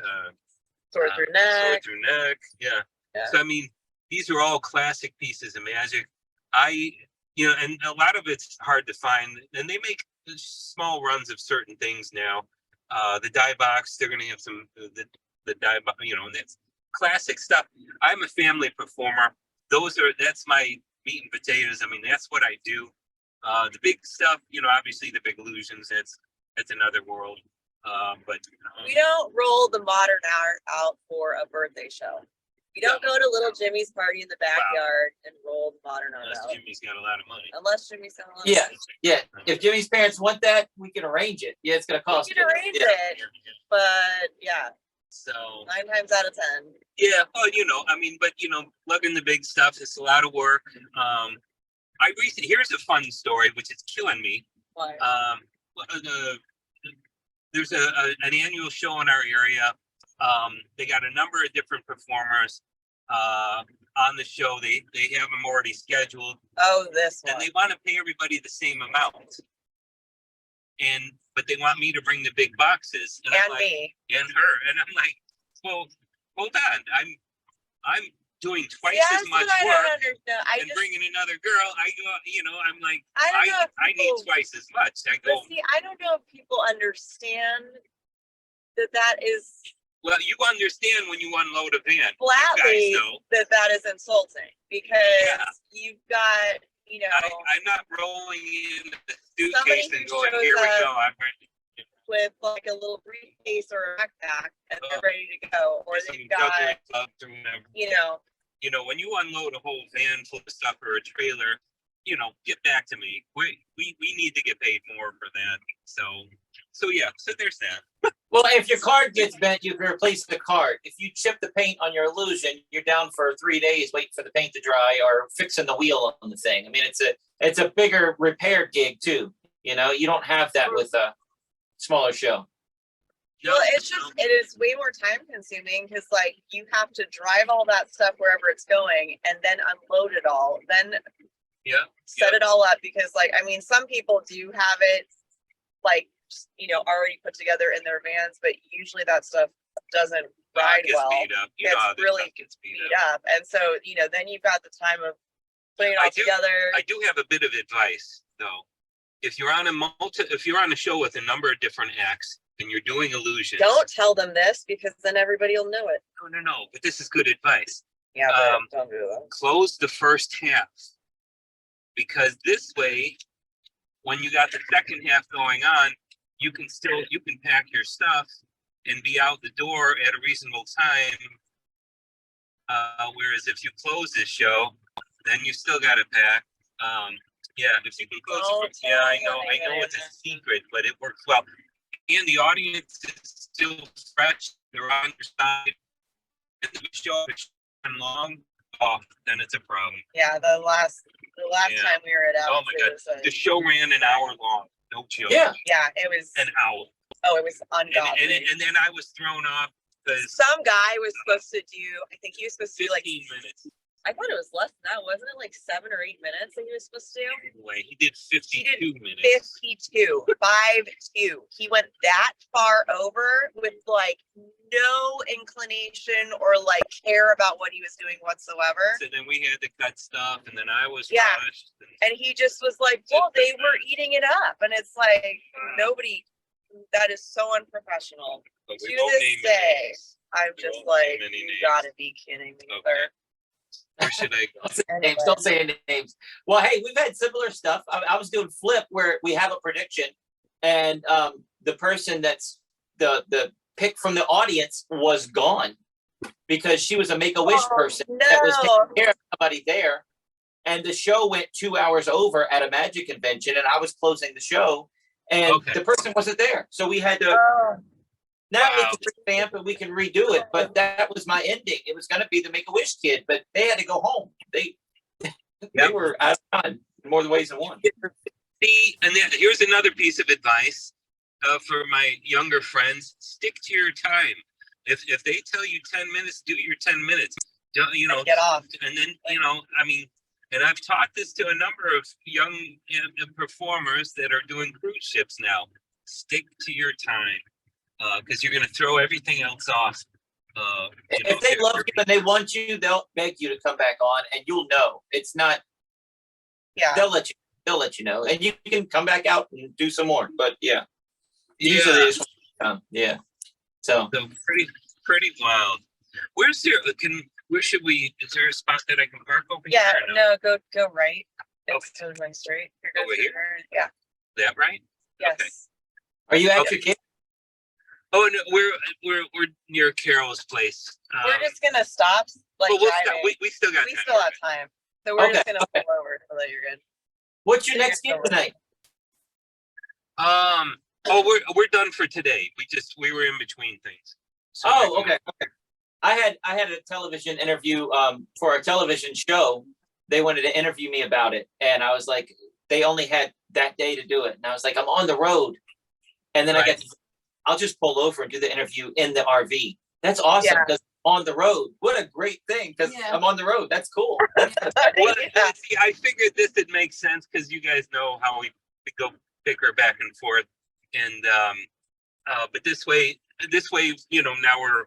Sword through Sword neck. through neck. Yeah. Yeah. So I mean, these are all classic pieces of magic. And a lot of it's hard to find. And they make small runs of certain things now. The dye box, they're going to have some the dye box. And that's classic stuff. I'm a family performer. That's my meat and potatoes. I mean, that's what I do. The big stuff, obviously the big illusions. That's another world. But We don't roll the modern art out for a birthday show. You don't go to little Jimmy's party in the backyard and roll the modern art unless out. Jimmy's got a lot of money. Unless Jimmy's got a lot of Yeah, money. yeah. If Jimmy's parents want that, we can arrange it. Yeah, it's gonna cost. You can arrange it, but yeah, So 9 times out of 10. yeah, well, lugging the big stuff, it's a lot of work. Here's a fun story, which is killing me. Why? There's an annual show in our area. They got a number of different performers on the show. They have them already scheduled, Oh, this one. and they want to pay everybody the same amount. But they want me to bring the big boxes, and I'm And like, me. and her, and I'm like, well, hold on, I'm doing twice Yes, as much I work don't understand. I and just, bringing another girl. I go, I'm like, I don't know if I need people- twice as much. I go, but see, I don't know if people understand that is well, you understand when you unload a van. flatly You guys know. that is insulting because Yeah. you've got, I'm not rolling in the Somebody suitcase and who going, shows here we up go. I'm ready. with like a little briefcase or a backpack and they're Oh. ready to go, or Some they've got, juggling clubs or whatever. When you unload a whole van full of stuff or a trailer, get back to me. We need to get paid more for that. So yeah, so there's that. Well, if your card gets bent, you can replace the card. If you chip the paint on your illusion, you're down for 3 days waiting for the paint to dry or fixing the wheel on the thing. I mean, it's a bigger repair gig too. You don't have that with a smaller show. well, it is way more time consuming because like you have to drive all that stuff wherever it's going and then unload it all, then set it all up because like, I mean, some people do have it like, already put together in their vans, but usually that stuff doesn't ride Gets well. beat up. It's How this really stuff gets beat beat up. And so, then you've got the time of putting it all together. I do have a bit of advice though. If you're on a show with a number of different acts and you're doing illusions, Don't tell them this because then everybody will know it. No. But this is good advice. Yeah, but don't do that. Close the first half, because this way, when you got the second half going on, you can pack your stuff and be out the door at a reasonable time. Whereas if you close this show, then you still got to pack. If you can close it, I know it's a secret, but it works well. And the audience is still fresh; they're on your side. And the show is long. off, then it's a problem. Yeah, the last Yeah. time we were at Abbott, Oh my God. The show ran an hour long. No joke. Yeah. yeah, it was An hour. it was ungodly. And then I was thrown off because Some guy was supposed to do, I think he was supposed to do 15 like, minutes. I thought it was less than that, wasn't it? Like 7 or 8 minutes that he was supposed to do? Anyway, he did 52 minutes. 52, 5-2. He went that far over with like no inclination or like care about what he was doing whatsoever. So then we had to cut stuff, and then I was Yeah. rushed. And he just was like, well, they were eating it up. And it's like, nobody, that is so unprofessional. But we To won't this name day, names. I'm We just won't like, name any you names. gotta be kidding me, Okay. sir. Where should I go? Don't say names. Don't say any names. Well, hey, we've had similar stuff. I was doing Flip where we have a prediction, and the person that's the pick from the audience was gone because she was a Make-A-Wish person that was taking care of somebody there, and the show went 2 hours over at a magic convention, and I was closing the show, and the person wasn't there, so we had to. Now we can revamp and we can redo it, but that was my ending. It was going to be the Make-A-Wish kid, but they had to go home. They were out of time in more ways than one. See, and then here's another piece of advice for my younger friends: stick to your time. If they tell you 10 minutes, do your 10 minutes. Don't, you know, Get off. And then I mean, and I've taught this to a number of young performers that are doing cruise ships now. Stick to your time. Because you're going to throw everything else off. If they love you and they want you, they'll beg you to come back on, and you'll know. It's not. Yeah. They'll let you know, and you can come back out and do some more. But yeah, usually Yeah. they just come. Yeah. So pretty wild. Where's there? Where should we? Is there a spot that I can park over here? Yeah, or no, go right. It's going straight. You're good Over through here? her. Yeah. Is that right? Yes. Okay. are you at Okay. your kid? Oh no, we're near Carol's place. We're just gonna stop, like, But we'll driving. we still got We time. still have time. So we're just Okay, gonna okay. pull over so that you're good. What's your So next you're gig still tonight? Oh, we're done for today. We were in between things. So Oh, okay. I had a television interview for a television show. They wanted to interview me about it, and I was like, they only had that day to do it, and I was like, I'm on the road, and then Right. I'll just pull over and do the interview in the RV. That's awesome Yeah. because on the road. What a great thing because Yeah. I'm on the road. That's cool. Well, Yeah. see, I figured this would make sense because you guys know how we go bicker back and forth, and but this way, now we're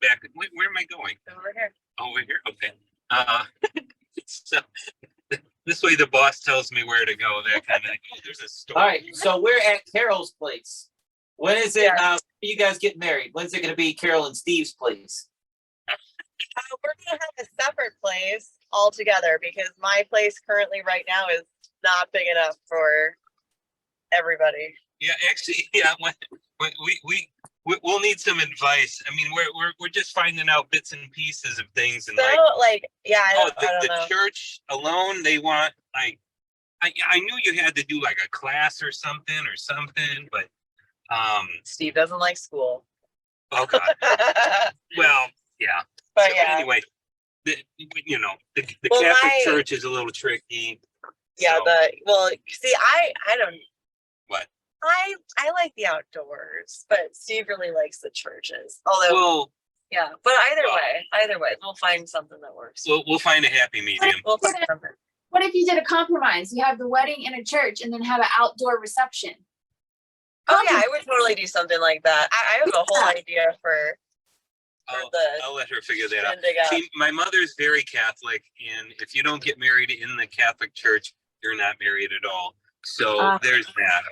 back. Where am I going? Over here. Over here. Okay. So this way, the boss tells me where to go. That kind of thing. Oh, there's a store. All right. So we're at Carol's place. When is it? Yeah. You guys get married? When's it going to be Carol and Steve's place? We're gonna have a separate place altogether because my place currently right now is not big enough for everybody. Yeah, actually, yeah. We'll need some advice. I mean, we're just finding out bits and pieces of things, and So like, I don't the know. church alone, they want like, I knew you had to do like a class or something, but Steve doesn't like school. oh god, well, yeah. But So yeah, anyway, the Well, Catholic my- Church is a little tricky. yeah, so- see, I don't. What? I like the outdoors, but Steve really likes the churches. Although, Well, yeah, but either well- way, we'll find something that works. we'll find a happy medium. We'll find something. What if you did a compromise? You have the wedding in a church and then have an outdoor reception. Oh yeah, I would totally do something like that. I have a whole idea for I'll let her figure that out. shindig out. See, my mother's very Catholic, and if you don't get married in the Catholic Church, you're not married at all. So there's that.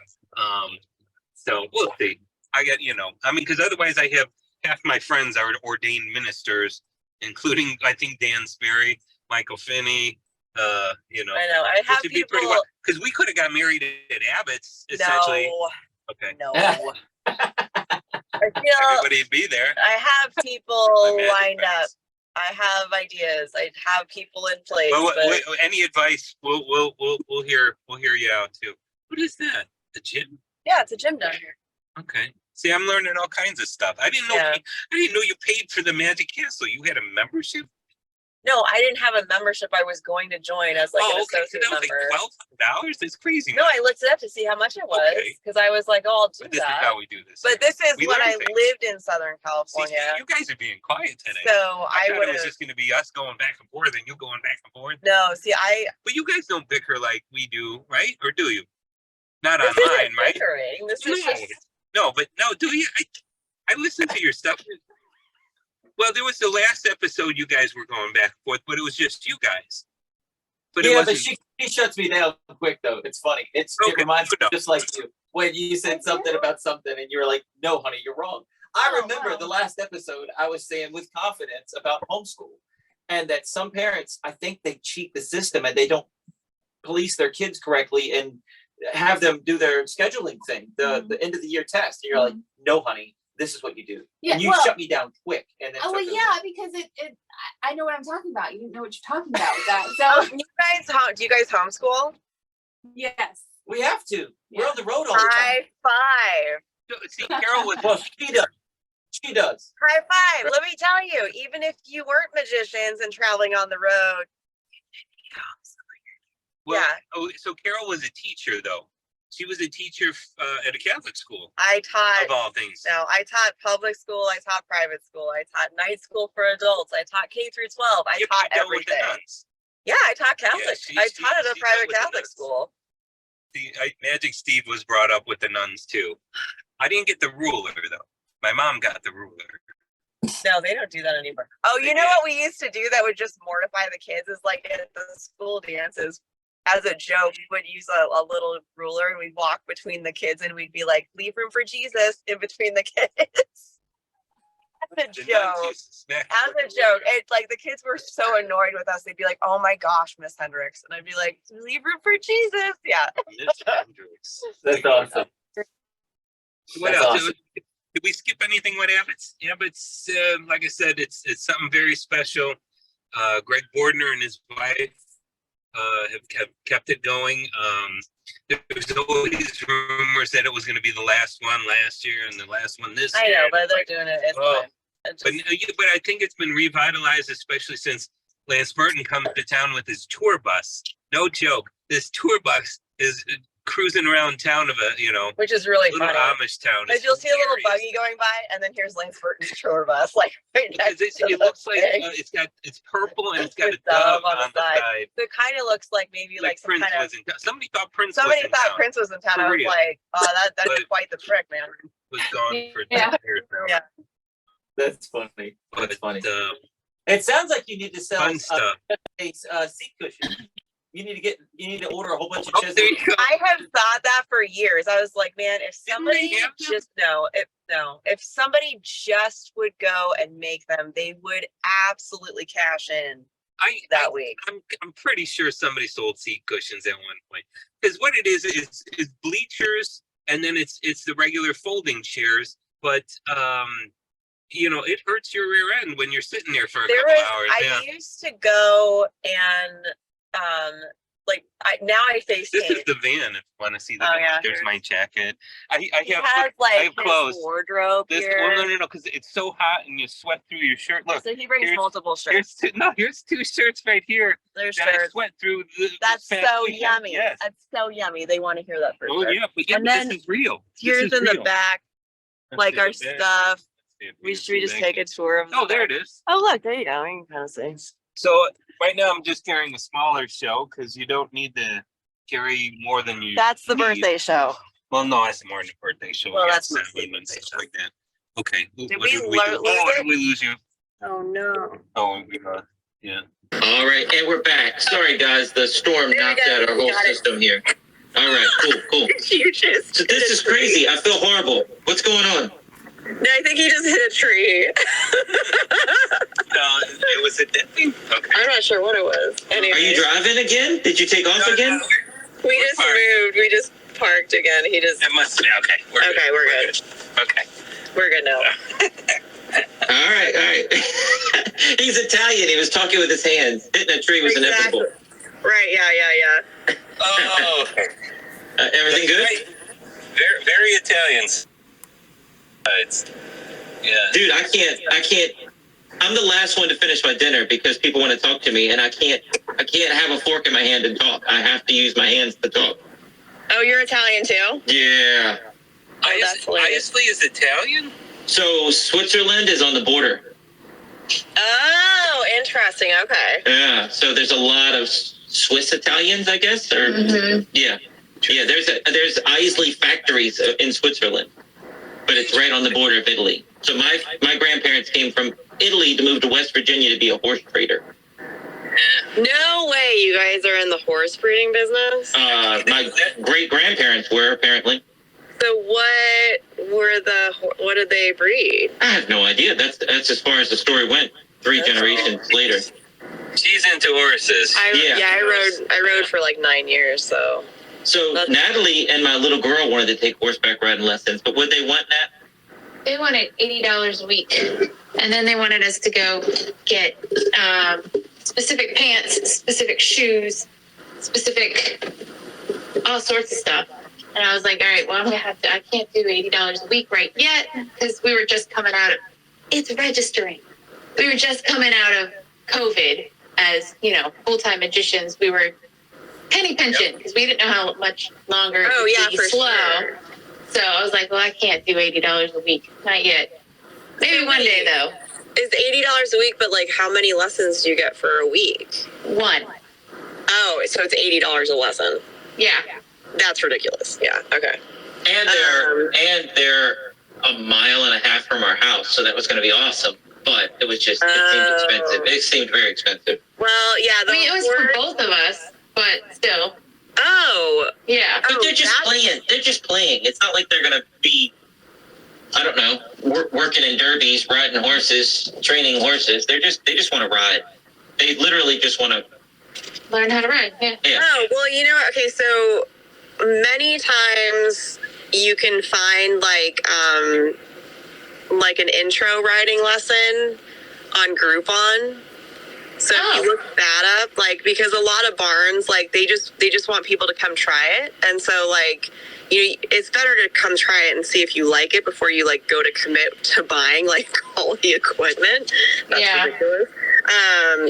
So we'll see. I get, because otherwise I have half my friends are ordained ministers, including I think Dan Sperry, Michael Finney. I know. I have Which would be pretty people. well because we could have got married at Abbott's essentially. Okay, No. Yeah. I feel everybody'd be there. I have people My magic lined up. bags. I have ideas. I have people in place. Well, but any advice? We'll hear you out too. What is that? The gym? yeah, it's a gym down here. Okay. See, I'm learning all kinds of stuff. I didn't know. Yeah. I didn't know you paid for the Magic Castle. You had a membership. No, I didn't have a membership. I was going to join as like an associate that was member. like $1,200. That's crazy. No, I looked it up to see how much it was because I was like, "Oh, I'll do But this that." is how we do this. But this is We when I learn things. lived in Southern See, California. you guys are being quiet today. So I I thought would it was have. just going to be us going back and forth and you going back and forth. No, see, But you guys don't bicker like we do, right? Or do you? Not this online, isn't right? bickering. This No. is just. No, but no, do you? I listened to your stuff. Well, there was the last episode you guys were going back and forth, but it was just you guys. But it Yeah, wasn't. but she shuts me down quick though. It's funny. It Okay, reminds me good enough. just like you when you said something about something and you were like, "No, honey, you're wrong." I Oh, remember wow. the last episode I was saying with confidence about homeschool, and that some parents, I think they cheat the system and they don't police their kids correctly and have them do their scheduling thing, the end of the year test. And you're like, "No, honey, this is what you do." Yeah, and you well- shut me down quick. And then Oh well, took over. yeah, because I know what I'm talking about. You didn't know what you're talking about with that. So Do you guys homeschool? yes. We have to. We're Yeah. on the road all the time. High five. See, Carol was. Well, she does. She does. High five. Let me tell you, even if you weren't magicians and traveling on the road. Well, Yeah. Oh, so Carol was a teacher, though. She was a teacher at a Catholic school, I taught. of all things. No, I taught public school. I taught private school. I taught night school for adults. I taught K through 12. I Yeah, but taught you dealt with the everything. nuns. Yeah, I taught Catholic. she- I she- taught at a she private dealt with the Catholic nuns. school. Magic Steve was brought up with the nuns too. I didn't get the ruler though. My mom got the ruler. No, they don't do that anymore. Oh, you know what we used to do that would just mortify the kids is like at the school dances. As a joke, we would use a little ruler and we'd walk between the kids and we'd be like, "Leave room for Jesus" in between the kids. As a The nuns joke. used to smack As you with a the joke, ruler. it's like the kids were so annoyed with us. They'd be like, "Oh my gosh, Miss Hendricks," and I'd be like, "Leave room for Jesus." Yeah. Miss Hendricks. That's awesome. What That's else? awesome. Did we skip anything with Abbott's? Abbott's, like I said, it's something very special. Greg Bordner and his wife have kept it going. There's always rumors that it was going to be the last one last year and the last one this I year. know, and but it's they're like, doing it. It's oh, fine. It but just- but I think it's been revitalized, especially since Lance Burton comes to town with his tour bus. No joke. This tour bus is cruising around town of a which is really little funny. Amish town. Because It's you'll see a little hilarious. buggy going by, and then here's Lance Burton's tour bus, like right next Because to it the looks like thing. it's purple and it's got a With dove dove on the side. So it kind of looks like maybe like some Prince kind of. was in town. Somebody thought Prince Somebody was in thought town. Prince was in town. For I was real. like, "Oh, that's But- quite the trick, man." Was gone for Yeah. 10 years now. Yeah. That's funny. That's But funny. It sounds like you need to sell fun stuff. a seat cushion. You need to order a whole bunch of Oh, there you Chezaday. go. I have thought that for years. I was like, man, if Didn't somebody they have them? if somebody just would go and make them, they would absolutely cash in that week. I'm pretty sure somebody sold seat cushions at one point. Because what it is bleachers, and then it's the regular folding chairs. But it hurts your rear end when you're sitting there for a couple hours. I used to go and now I face This paint. is the van. If you want to see the Oh, van. yeah. There's my jacket. He has like have his clothes. wardrobe This here. no, because it's so hot and you sweat through your shirt. Look, So he brings here's- multiple shirts. here's two shirts right here There's that I shirts. sweat through. That's this past so weekend. yummy. Yes. That's so yummy. They want to hear that for Oh sure. yeah, but And but then this is real. Here's This is in the real. back, Let's like see our the back. stuff. Let's see if Should we just back. take a tour of? Oh, there it is. Oh, look, there you go. You can kind of see. So right now I'm just carrying a smaller show because you don't need to carry more than you. That's the need. birthday show. Well, no, that's more than a birthday show. Well, We got that's mostly 70 and birthday stuff show. like that. Okay. Did What we did do? lose Oh, it? did we lose you? Oh no. Oh, we lost. Yeah. All right, and we're back. Sorry, guys, the storm There we knocked go. out our whole Got it. system here. All right, cool. You just. So this is crazy. I feel horrible. What's going on? No, I think you just hit a tree. No, it was a dead thing. Okay. I'm not sure what it was. Anyway, Are you driving again? Did you take off again? we just parked. moved. We just parked again. He just. It must be okay. We're Okay, good. we're good. Okay. We're good now. All right. He's Italian. He was talking with his hands. Hitting a tree was inevitable. Right. Yeah. Oh, Everything good? Very, very Italians. It's, yeah. Dude, I can't I'm the last one to finish my dinner because people want to talk to me, and I can't have a fork in my hand and talk. I have to use my hands to talk. Oh, you're Italian too? Yeah. Isley is Italian? So Switzerland is on the border. Oh, interesting. Okay. Yeah. So there's a lot of Swiss Italians, I guess, or yeah. There's Isley factories in Switzerland, but it's right on the border of Italy. So my grandparents came from Italy to move to West Virginia to be a horse trader. No way, you guys are in the horse breeding business? My great grandparents were, apparently. So what did they breed? I have no idea. That's as far as the story went. 3 generations later. She's into horses. I rode for like 9 years, so. So Natalie and my little girl wanted to take horseback riding lessons, but would they want that? They wanted $80 a week, and then they wanted us to go get specific pants, specific shoes, specific all sorts of stuff. And I was like, all right, well, I can't do $80 a week right yet because we were just coming out of, it's registering. We were just coming out of COVID as, full-time magicians. We were penny pension because we didn't know how much longer it would be slow. Sure. So I was like, well, I can't do $80 a week. Not yet. Maybe one day, though. Is $80 a week, but like how many lessons do you get for a week? 1. Oh, so it's $80 a lesson. Yeah. That's ridiculous. Yeah. Okay. And they're a mile and a half from our house, so that was going to be awesome. But it was just, it seemed expensive. It seemed very expensive. Well, yeah. It was for both of us, but still. Oh. Yeah. But they're just playing. They're just playing. It's not like they're going to be, I don't know, working in derbies, riding horses, training horses. They just want to ride. They literally just want to learn how to ride. Yeah. Oh, well, okay, so many times you can find like an intro riding lesson on Groupon. So if you look that up, because a lot of barns, they just want people to come try it. And so, it's better to come try it and see if you like it before you, go to commit to buying, all the equipment. That's ridiculous.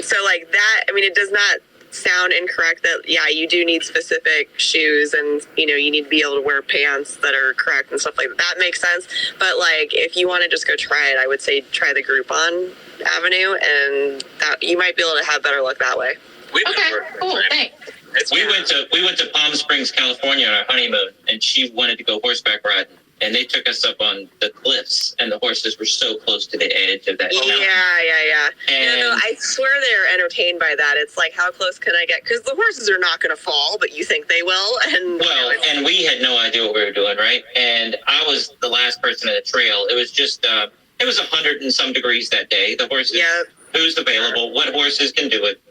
So, that, it does not sound incorrect that, you do need specific shoes and, you need to be able to wear pants that are correct and stuff like that. That makes sense. But, if you want to just go try it, I would say try the Groupon avenue, and that you might be able to have better luck that way. Okay, cool, thanks. We went to Palm Springs, California on our honeymoon, and she wanted to go horseback riding. And they took us up on the cliffs, and the horses were so close to the edge of that mountain. Yeah. And I swear they're entertained by that. It's like, how close can I get? Because the horses are not going to fall, but you think they will. And and we had no idea what we were doing, right? And I was the last person on the trail. It was just, it was 100 and some degrees that day. The horses, who's available, what horses can do it.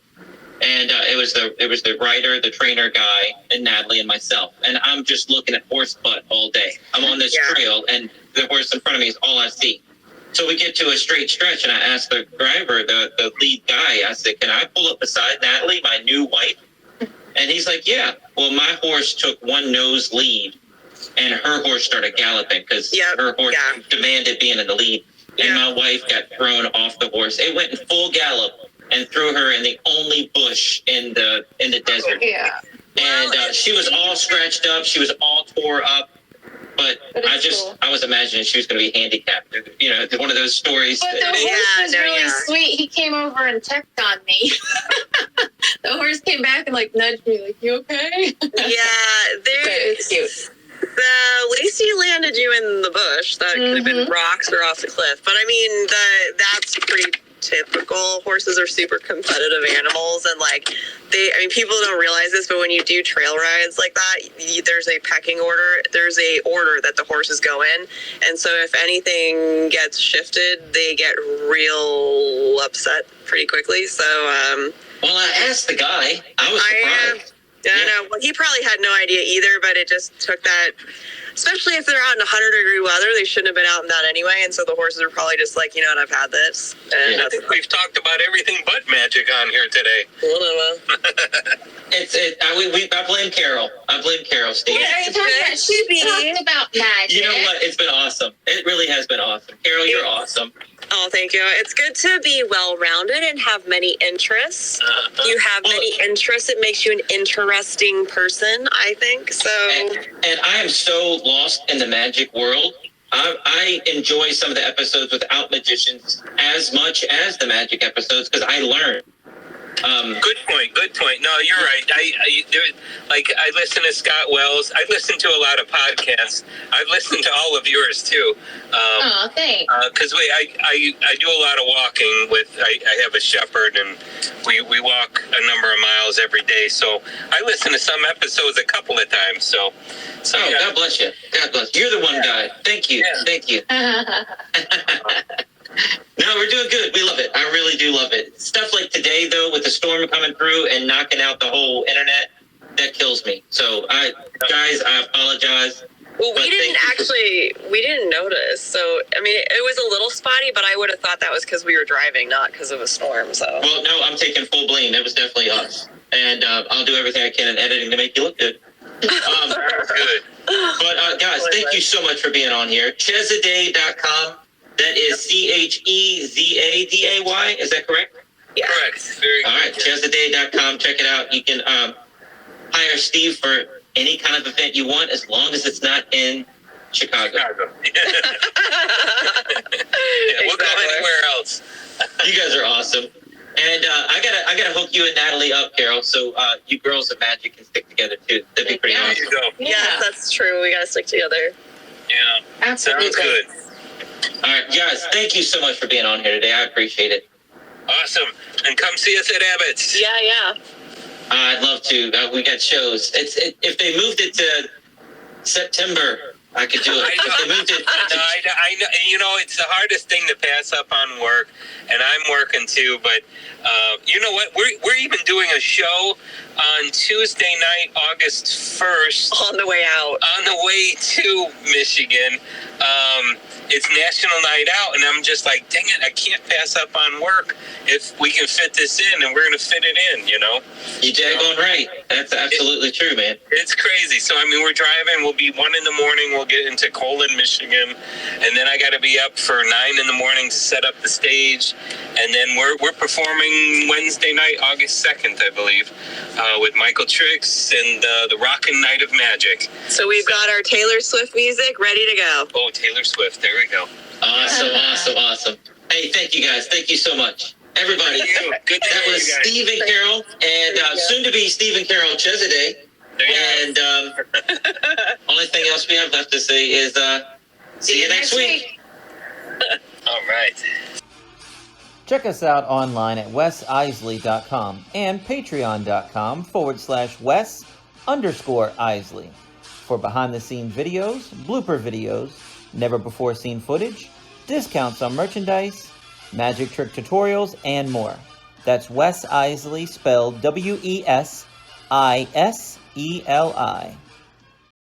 And it was the rider, the trainer guy, and Natalie and myself. And I'm just looking at horse butt all day. I'm on this trail, and the horse in front of me is all I see. So we get to a straight stretch, and I ask the driver, the lead guy, I said, can I pull up beside Natalie, my new wife? And he's like, yeah. Well, my horse took one nose lead, and her horse started galloping because her horse demanded being in the lead. And my wife got thrown off the horse. It went in full gallop and threw her in the only bush in the desert. Yeah. And she was all scratched up. She was all tore up. But I was imagining she was going to be handicapped. One of those stories. But the horse was really sweet. He came over and checked on me. The horse came back and nudged me, you okay? It's cute. At least he landed you in the bush. That could have been rocks or off the cliff. But that's pretty typical. Horses are super competitive animals, and people don't realize this, but when you do trail rides like that, there's a pecking order. There's a order that the horses go in, and so if anything gets shifted, they get real upset pretty quickly. So well, I asked the guy. I was surprised. I know. Well, he probably had no idea either, but it just took that. Especially if they're out in 100-degree weather, they shouldn't have been out in that anyway. And so the horses are probably just like, what, I've had this. And I think we've talked about everything but magic on here today. I blame Carol. Steve. What are you talking about? She talked about magic. You know what? It's been awesome. It really has been awesome. Carol, you're awesome. Oh, thank you. It's good to be well-rounded and have many interests. You have many interests. It makes you an interesting person, I think. So, and I am so lost in the magic world. I enjoy some of the episodes without magicians as much as the magic episodes because I learn. Good point. No, you're right. I listen to Scott Wells. I listen to a lot of podcasts. I've listened to all of yours too. Oh, thanks. Because I do a lot of walking with. I have a shepherd, and we walk a number of miles every day. So I listen to some episodes a couple of times. So yeah. God bless you. God bless you. You're the one guy. Thank you. Yeah. Thank you. No, we're doing good. We love it. I really do love it. Stuff like today, though, with the storm coming through and knocking out the whole internet, that kills me. So, I apologize. well, we didn't notice. So, I mean, it was a little spotty, but I would have thought that was because we were driving, not because of a storm. So, Well, no, I'm taking full blame. It was definitely us. And I'll do everything I can in editing to make you look good. Good. But, guys, thank you so much for being on here. Chezaday.com. That is Chezaday. Is that correct? yeah. Correct. Very good. All right, Chezaday.com. Check it out. You can hire Steve for any kind of event you want, as long as it's not in Chicago. Yeah, we'll go anywhere else. You guys are awesome. And I gotta hook you and Natalie up, Carol. So you girls of magic can stick together too. That'd be pretty Yeah. There awesome. you go. Yes, that's true. We got to stick together. Yeah. Absolutely. Sounds good. All right, guys. Thank you so much for being on here today. I appreciate it. Awesome. And come see us at Abbott's. Yeah. I'd love to. We got shows. If they moved it to September, I could do it. If they moved it. I know. You know, it's the hardest thing to pass up on work, and I'm working too. But you know what? We're even doing a show on Tuesday night, August 1st. On the way out. On the way to Michigan. It's National Night Out, and I'm just like, dang it, I can't pass up on work if we can fit this in, and we're going to fit it in, you know? You daggone right. That's absolutely true, man. It's crazy. So, I mean, we're driving. We'll be 1 a.m. We'll get into Colon, Michigan. And then I got to be up for 9 a.m. to set up the stage. And then we're performing Wednesday night, August 2nd, I believe, with Michael Trix and the Rockin' Night of Magic. So we've got our Taylor Swift music ready to go. Oh, Taylor Swift. There we go. Awesome. Hey, thank you guys. Thank you so much. Everybody. Good to That hear was you guys. Steve and Carol, and soon to be Steve and Carol Chezaday. And only thing else we have left to say is see you next week. All right. Check us out online at wesisley.com and patreon.com/Wes_Isley for behind-the-scenes videos, blooper videos, never-before-seen footage, discounts on merchandise, magic trick tutorials, and more. That's Wes Iseli, spelled Wesiseli.